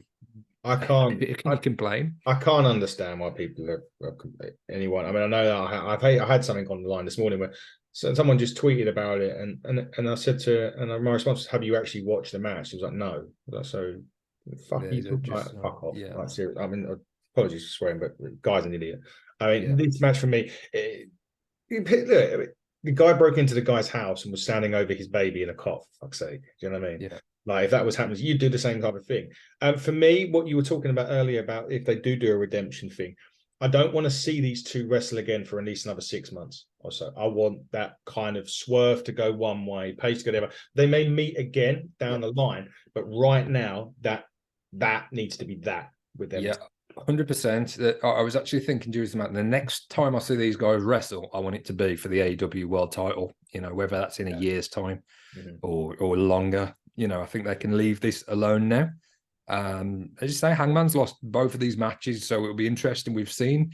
can you complain? I can't understand why people are anyone. I mean, I know that I had something on the line this morning where someone just tweeted about it, and I said to her, and my response was, "Have you actually watched the match?" She was like, "No." So fuck off. Yeah. Like, seriously. I mean, apologies for swearing, but the guy's an idiot. I mean, this match for me, look, the guy broke into the guy's house and was standing over his baby in a cot. For fuck's sake, do you know what I mean? Yeah. Like, if that was happening, you'd do the same type of thing. For me, what you were talking about earlier about if they do a redemption thing, I don't want to see these two wrestle again for at least another 6 months or so. I want that kind of Swerve to go one way, Pace to go the other. They may meet again down the line, but right now that needs to be that with them. Yeah, 100%. I was actually thinking during the match, the next time I see these guys wrestle, I want it to be for the AEW World Title. Whether that's in a year's time or longer. I think they can leave this alone now. As you say, Hangman's lost both of these matches, so it'll be interesting. We've seen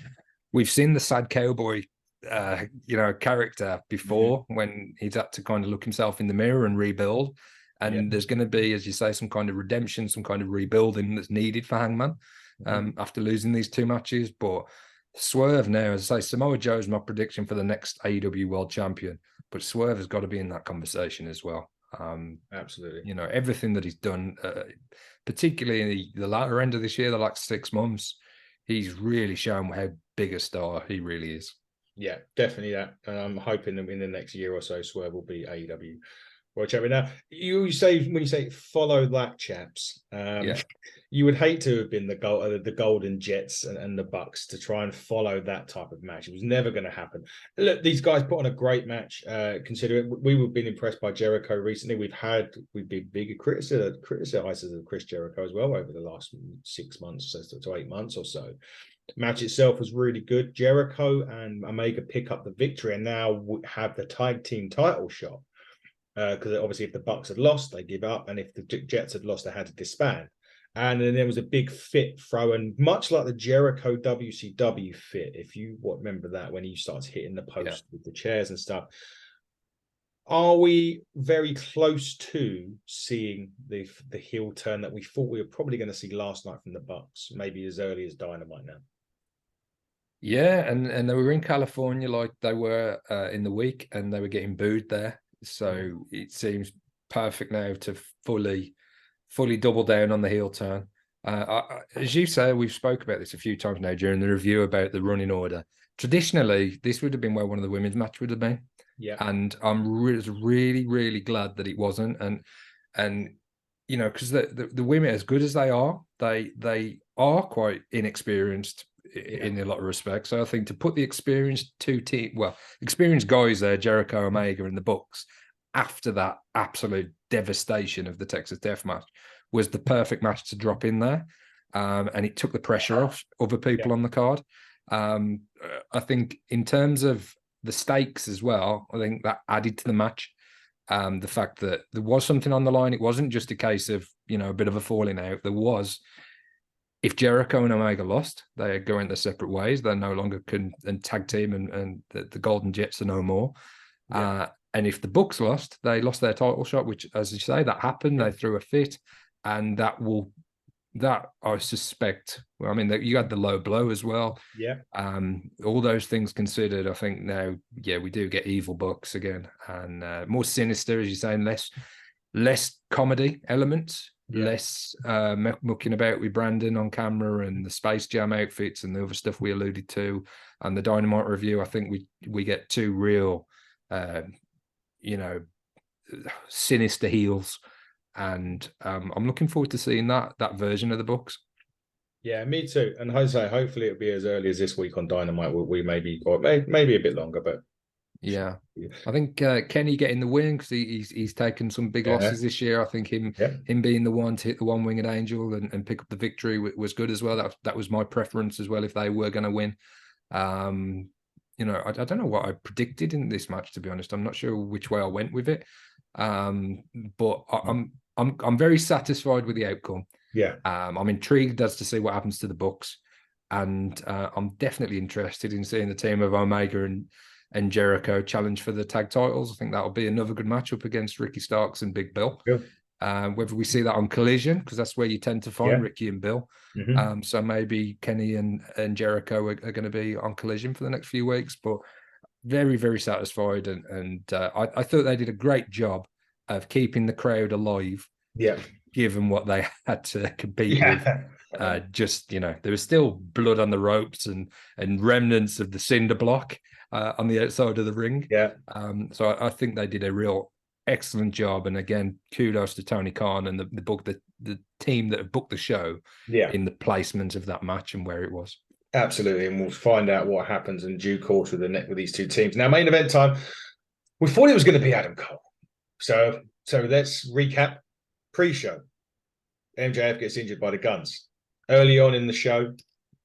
the sad cowboy, character before when he's had to kind of look himself in the mirror and rebuild. And there's going to be, as you say, some kind of redemption, some kind of rebuilding that's needed for Hangman after losing these two matches. But Swerve now, as I say, Samoa Joe's my prediction for the next AEW World Champion, but Swerve has got to be in that conversation as well. Absolutely. Everything that he's done, particularly in the latter end of this year, the last 6 months, he's really shown how big a star he really is. Yeah, definitely that. And I'm hoping that in the next year or so, Swerve will be AEW World Champion. Now, when you say follow that, chaps, you would hate to have been the Golden Jets and the Bucks to try and follow that type of match. It was never going to happen. Look, these guys put on a great match. Considering we've been impressed by Jericho recently, we've been bigger criticizers of Chris Jericho as well over the last 6 months to 8 months or so. Match itself was really good. Jericho and Omega pick up the victory and now have the tag team title shot. Because obviously if the Bucks had lost, they give up, and if the Jets had lost, they had to disband. And then there was a big fit thrown, much like the Jericho WCW fit, if you remember that, when he starts hitting the post with the chairs and stuff. Are we very close to seeing the heel turn that we thought we were probably going to see last night from the Bucks, maybe as early as Dynamite now? Yeah, and they were in California like they were in the week, and they were getting booed there. So it seems perfect now to fully double down on the heel turn. As you say, we've spoke about this a few times now during the review about the running order. Traditionally, this would have been where one of the women's match would have been. Yeah, and I'm really, really glad that it wasn't. And you know, because the women, as good as they are quite inexperienced in a lot of respects. So I think to put the experienced experienced guys there, Jericho, Omega, and the Bucks, after that absolute devastation of the Texas Death Match, was the perfect match to drop in there. And it took the pressure off other people on the card. I think in terms of the stakes as well, I think that added to the match. The fact that there was something on the line. It wasn't just a case of, you know, a bit of a falling out. There was, if Jericho and Omega lost, they go in their separate ways. They're no longer and tag team, and the Golden Jets are no more. Yeah. And if the Bucks lost, they lost their title shot, which, as you say, that happened. They threw a fit, and that I suspect. Well, I mean, you had the low blow as well. Yeah. All those things considered, I think now, we do get evil Bucks again, and more sinister, as you're saying, less comedy elements, less mucking about with Brandon on camera and the Space Jam outfits and the other stuff we alluded to, and the Dynamite review. I think we get two real, sinister heels. And I'm looking forward to seeing that version of the Bucks. Yeah, me too. And Jose, hopefully it'll be as early as this week on Dynamite. We maybe, or maybe a bit longer, but yeah. I think Kenny getting the win, because he's taken some big losses this year. I think him being the one to hit the one-winged angel and pick up the victory was good as well. That was my preference as well if they were going to win. I don't know what I predicted in this match, to be honest. I'm not sure which way I went with it. But I'm very satisfied with the outcome. Yeah. I'm intrigued as to see what happens to the Bucks, and I'm definitely interested in seeing the team of Omega and Jericho challenge for the tag titles. I think that'll be another good matchup against Ricky Starks and Big Bill. Whether we see that on Collision, because that's where you tend to find Ricky and Bill. Mm-hmm. So maybe Kenny and Jericho are going to be on Collision for the next few weeks, but very, very satisfied. And I thought they did a great job of keeping the crowd alive. Yeah. Given what they had to compete with. There was still blood on the ropes and remnants of the cinder block on the outside of the ring. Yeah. So I think they did a real excellent job. And again, kudos to Tony Khan and the team that have booked the show in the placement of that match and where it was. Absolutely. And we'll find out what happens in due course with these two teams. Now, main event time, we thought it was going to be Adam Cole. So let's recap. Pre-show, MJF gets injured by the Guns. Early on in the show,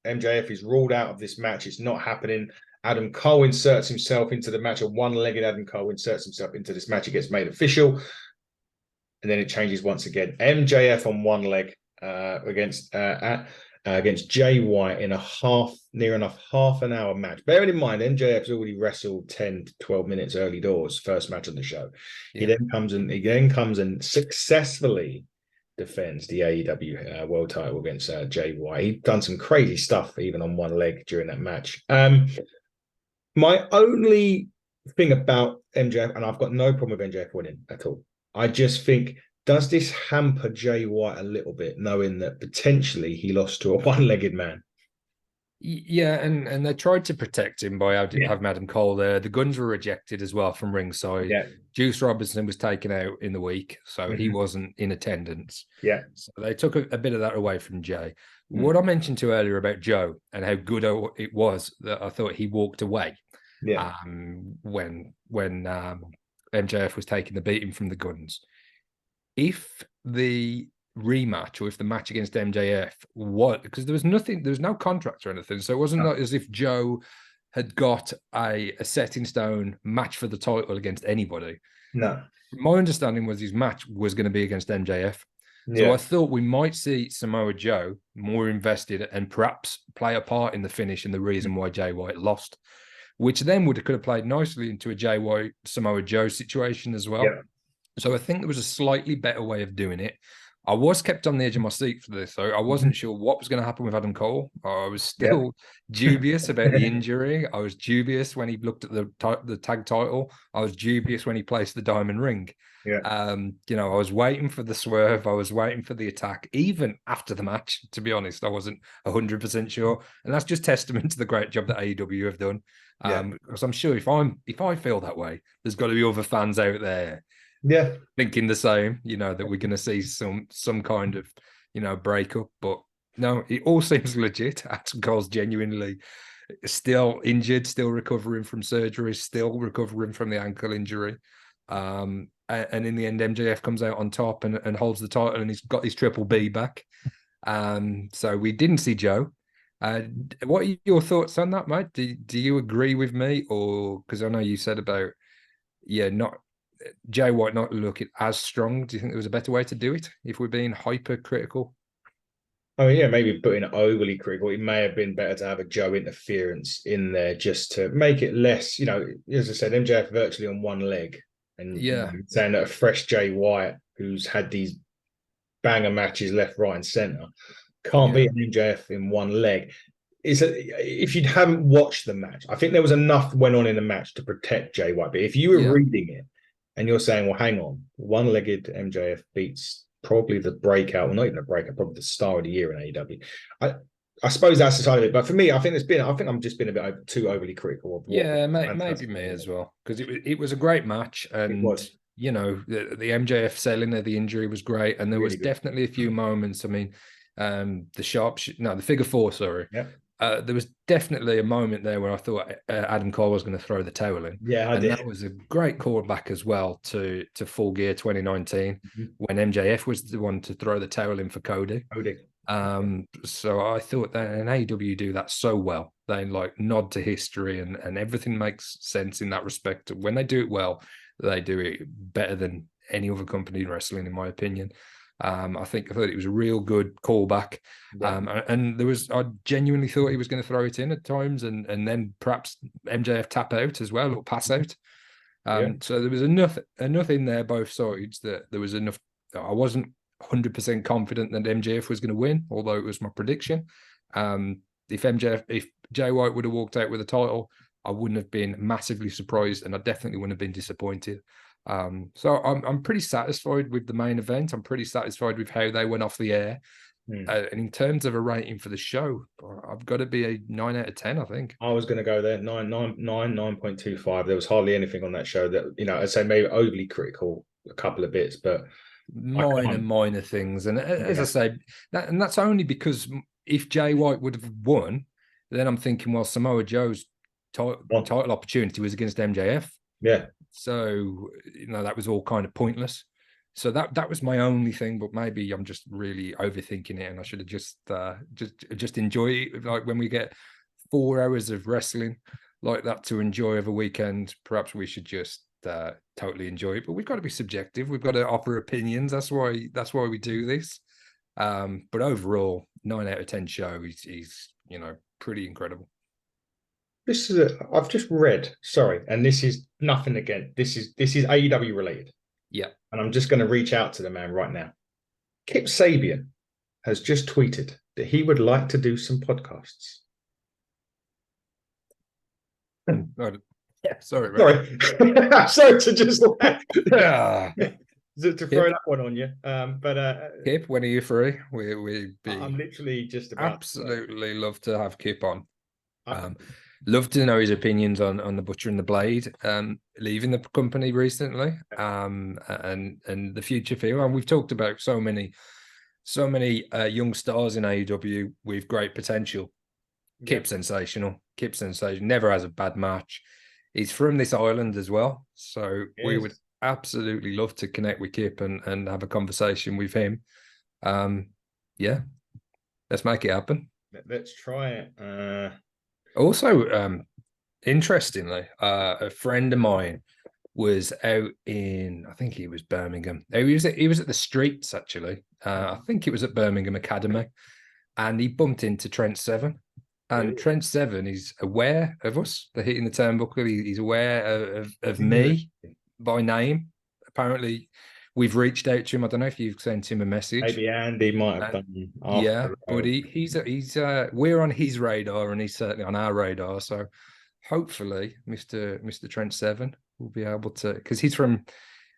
MJF is ruled out of this match. It's not happening. Adam Cole inserts himself into the match. A one-legged Adam Cole inserts himself into this match. It gets made official. And then it changes once again. MJF on one leg against Jay White in near enough half an hour match. Bearing in mind, MJF's already wrestled 10 to 12 minutes early doors, first match on the show. Yeah. He then comes and successfully defends the AEW world title against Jay White. He'd done some crazy stuff even on one leg during that match. My only thing about MJF, and I've got no problem with MJF winning at all. I just think, does this hamper Jay White a little bit, knowing that potentially he lost to a one-legged man? Yeah, and they tried to protect him by having Adam Cole there. The Guns were rejected as well from ringside. Yeah. Juice Robinson was taken out in the week, so he wasn't in attendance. Yeah. So they took a bit of that away from Jay. What I mentioned to earlier about Joe and how good it was, that I thought he walked away. Yeah. When MJF was taking the beating from the Guns. If the rematch, or if the match against MJF, because there was no contract or anything, so it wasn't as if Joe had got a set in stone match for the title against anybody. No, my understanding was his match was going to be against MJF. So I thought we might see Samoa Joe more invested and perhaps play a part in the finish and the reason why Jay White lost, which then could have played nicely into a Jay White Samoa Joe situation as well. Yeah. So I think there was a slightly better way of doing it. I was kept on the edge of my seat for this, though. I wasn't sure what was going to happen with Adam Cole. I was still dubious about the injury. I was dubious when he looked at the tag title. I was dubious when he placed the diamond ring. Yeah. I was waiting for the swerve. I was waiting for the attack. Even after the match, to be honest, I wasn't 100% sure. And that's just testament to the great job that AEW have done. Because I'm sure if I feel that way, there's got to be other fans out there thinking the same, that we're going to see some kind of, breakup. But no, it all seems legit. Adam Cole's genuinely still injured, still recovering from surgery, still recovering from the ankle injury. And in the end, MJF comes out on top and holds the title, and he's got his Triple B back. So we didn't see Joe. What are your thoughts on that, mate? Do you agree with me? Or because I know you said about, not Jay White not looking as strong. Do you think there was a better way to do it if we're being hypercritical? Oh yeah, maybe putting it overly critical. It may have been better to have a Joe interference in there just to make it less, as I said, MJF virtually on one leg. And saying that a fresh Jay White, who's had these banger matches left, right, and center, can't beat an MJF in one leg. If you haven't watched the match, I think there was enough went on in the match to protect Jay White. But if you were reading it and you're saying, well, hang on, one-legged MJF beats probably the breakout, well, not even a breakout, probably the star of the year in AEW. I suppose that's the side of it. But for me, I think I'm just been a bit too overly critical of maybe me as well, because it was a great match, and the MJF selling of the injury was great, and there was definitely a few moments. I mean, the figure four, sorry. Yeah. There was definitely a moment there where I thought Adam Cole was going to throw the towel in. Yeah, I did. That was a great callback as well to Full Gear 2019 when MJF was the one to throw the towel in for Cody. So I thought that an AEW do that so well. They nod to history and everything makes sense in that respect. When they do it well, they do it better than any other company in wrestling, in my opinion. I thought it was a real good callback. And I genuinely thought he was going to throw it in at times and then perhaps MJF tap out as well or pass out. So there was enough in there, both sides, that there was enough. I wasn't 100% confident that MJF was going to win, although it was my prediction. If Jay White would have walked out with a title, I wouldn't have been massively surprised, and I definitely wouldn't have been disappointed. So I'm pretty satisfied with the main event. I'm pretty satisfied with how they went off the air. And in terms of a rating for the show, I've got to be a 9 out of 10, I think. I was going to go there, 9.25. There was hardly anything on that show that, I'd say maybe overly critical, a couple of bits, but minor things. And as I say, that's only because if Jay White would have won, then I'm thinking, well, Samoa Joe's title opportunity was against MJF. Yeah. So, that was all kind of pointless. So that was my only thing, but maybe I'm just really overthinking it and I should have just enjoy it. Like when we get 4 hours of wrestling like that to enjoy over a weekend, perhaps we should just totally enjoy it. But we've got to be subjective. We've got to offer opinions. That's why we do this. But overall, 9 out of 10 show is pretty incredible. I've just read, sorry, and this is nothing again. This is AEW related. Yeah. And I'm just going to reach out to the man right now. Kip Sabian has just tweeted that he would like to do some podcasts. Sorry. Sorry to just laugh. to throw that one on you. But Kip, when are you free? I'm literally just about absolutely love to have Kip on. Love to know his opinions on the Butcher and the Blade leaving the company recently, and the future feel. And we've talked about so many young stars in AEW with great potential. Kip sensational. Never has a bad match. He's from this island as well, so we would absolutely love to connect with Kip and have a conversation with him. Let's make it happen. Let's try it. Also, interestingly, a friend of mine was out in, I think he was Birmingham. He was at the Streets actually. I think it was at Birmingham Academy, and he bumped into Trent Seven. And Trent Seven is aware of us, the Hitting the Turnbuckle. He's aware of me by name. Apparently, we've reached out to him. I don't know if you've sent him a message. Maybe Andy might have done. Yeah, but he's we're on his radar, and he's certainly on our radar. So hopefully, Mr. Trent Seven will be able to, because he's from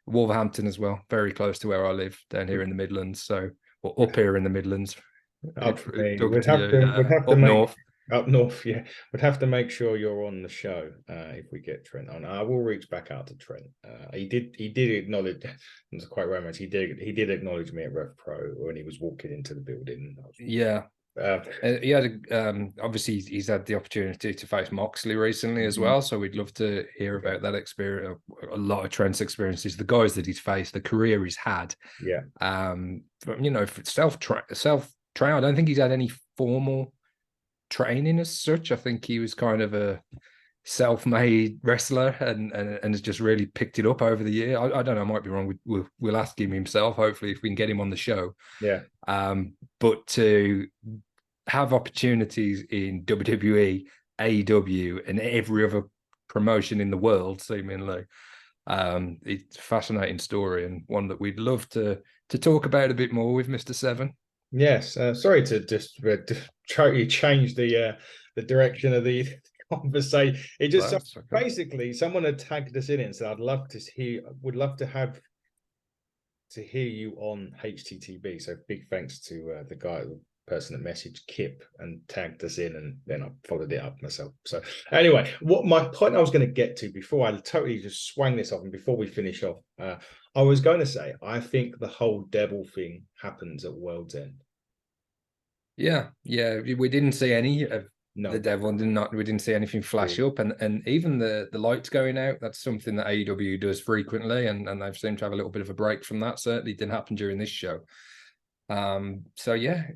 Wolverhampton as well, very close to where I live down here in the Midlands. So, or up here in the Midlands. We'd have to north. Up north, yeah. We'd have to make sure you're on the show if we get Trent on. I will reach back out to Trent. He did acknowledge. It's quite romance. He did acknowledge me at Rev Pro when he was walking into the building. Yeah. He had obviously he's had the opportunity to face Moxley recently as well, so we'd love to hear about that experience. A lot of Trent's experiences, the guys that he's faced, the career he's had. Yeah. But, you know, self train. I don't think he's had any formal training as such. I think he was kind of a self-made wrestler and has just really picked it up over the year. I don't know, I might be wrong. We'll ask him himself, hopefully, if we can get him on the show. Yeah. But to have opportunities in WWE, AEW, and every other promotion in the world, seemingly, it's a fascinating story and one that we'd love to talk about a bit more with Mr. Seven. Yes, sorry to just totally change the direction of the conversation. It just basically someone had tagged us in it and said, would love to hear you on HTTB. So big thanks to the person that messaged Kip and tagged us in, and then I followed it up myself. So anyway, what my point I was going to get to before I totally just swang this off and before we finish off, I was going to say, I think the whole devil thing happens at World's End. Yeah. We didn't see any of the devil, we didn't see anything flash up, and even the lights going out. That's something that AEW does frequently, and they've seemed to have a little bit of a break from that. Certainly didn't happen during this show. So yeah,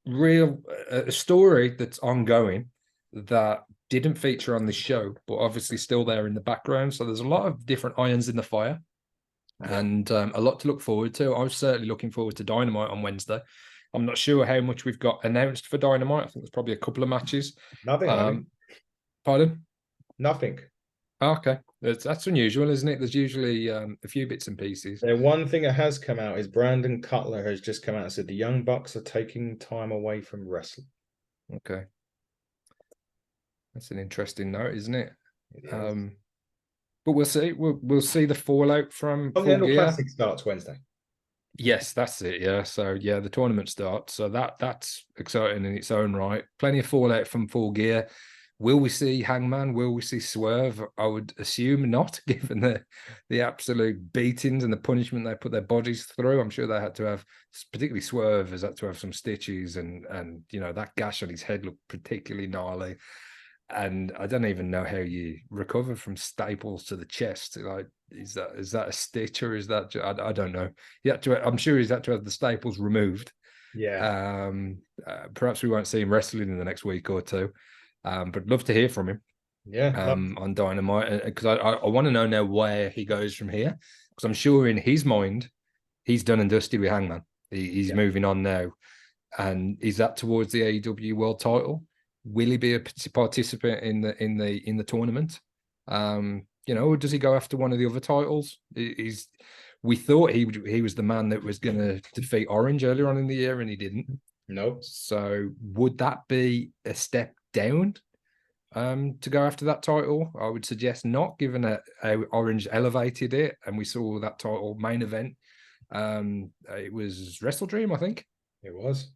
a story that's ongoing that didn't feature on this show, but obviously still there in the background. So there's a lot of different irons in the fire, and a lot to look forward to. I was certainly looking forward to Dynamite on Wednesday. I'm not sure how much we've got announced for Dynamite. I think there's probably a couple of matches. Nothing. Pardon? Nothing. Okay. That's unusual, isn't it? There's usually a few bits and pieces. One thing that has come out is Brandon Cutler has just come out and said the Young Bucks are taking time away from wrestling. Okay. That's an interesting note, isn't it? But we'll see. We'll see the fallout from Full Gear. Classic starts Wednesday. Yes, that's it. Yeah. So yeah, the tournament starts. So that's exciting in its own right. Plenty of fallout from Full Gear. Will we see Hangman? Will we see Swerve? I would assume not, given the absolute beatings and the punishment they put their bodies through. I'm sure they had to have, particularly Swerve, has had to have some stitches, and you know, that gash on his head looked particularly gnarly. And I don't even know how you recover from staples to the chest. Like, is that a stitch, or is that? I don't know. I'm sure he's had to have the staples removed. Yeah. Perhaps we won't see him wrestling in the next week or two. But love to hear from him. Yeah. On Dynamite, because I want to know now where he goes from here, because I'm sure in his mind he's done and dusted with Hangman. He's moving on now, and is that towards the AEW World Title? Will he be a participant in the tournament? You know, or does he go after one of the other titles? We thought he was the man that was going to defeat Orange earlier on in the year, and he didn't. No. So would that be a step down to go after that title? I would suggest not, given that Orange elevated it, and we saw that title main event. It was Wrestle Dream, I think. It was.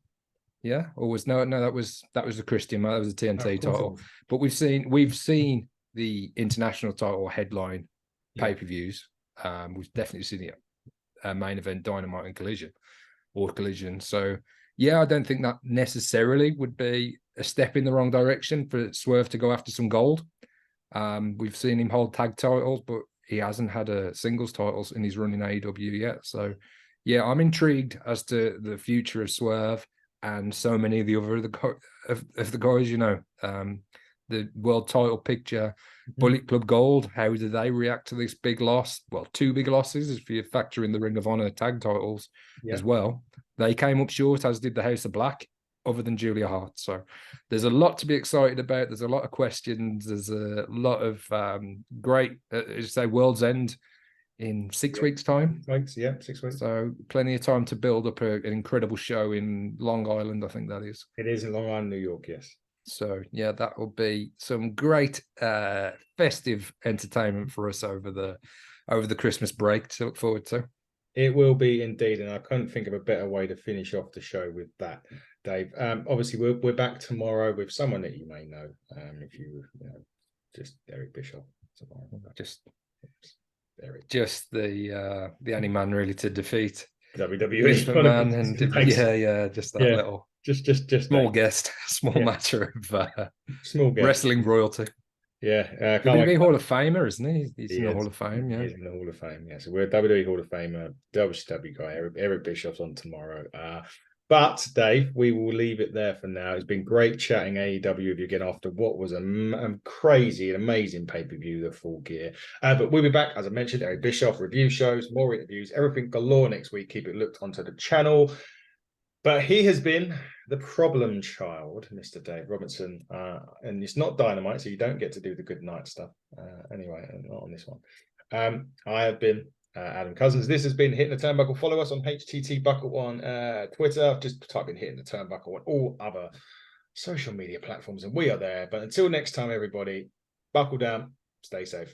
Yeah, or was no, that was the Christian, that was the TNT title. But we've seen the international title headline pay-per-views. We've definitely seen it main event Dynamite and Collision. So yeah, I don't think that necessarily would be a step in the wrong direction for Swerve to go after some gold. We've seen him hold tag titles, but he hasn't had a singles titles in his run in AEW yet. So yeah, I'm intrigued as to the future of Swerve and so many of the other of the guys, you know, the world title picture. Bullet Club Gold, how do they react to this big loss? Well, 2 big losses if you factor in the Ring of Honor tag titles as well. They came up short, as did the House of Black, other than Julia Hart. So there's a lot to be excited about. There's a lot of questions. There's a lot of great, as you say, World's End in 6 weeks' time. 6 weeks. So plenty of time to build up an incredible show in Long Island, I think that is. It is in Long Island, New York, yes. So yeah, that will be some great festive entertainment for us over the Christmas break to look forward to. It will be indeed, and I couldn't think of a better way to finish off the show with that, Dave. Obviously, we're back tomorrow with someone that you may know, if you know, just Eric Bischoff tomorrow. Just the only man really to defeat WWE man, and just that little small guest, small matter of small guest. wrestling royalty. Yeah, WWE Hall of Famer, isn't he? He's in the Hall of Fame. Yeah, he's in the Hall of Fame. Yeah, so we're WWE Hall of Famer, WCW guy. Eric Bischoff's on tomorrow. But Dave, we will leave it there for now. It's been great chatting AEW with you again after what was a crazy and amazing pay-per-view, the Full Gear. But we'll be back, as I mentioned, Eric Bischoff, review shows, more interviews, everything galore next week. Keep it looked onto the channel. But he has been the problem child, Mr. Dave Robinson. And it's not Dynamite, so you don't get to do the good night stuff. Anyway, not on this one. I have been Adam Cousins. This has been Hitting the Turnbuckle. Follow us on HTT Buckle on Twitter. Just type in Hitting the Turnbuckle on all other social media platforms, and we are there. But until next time, everybody, buckle down, stay safe.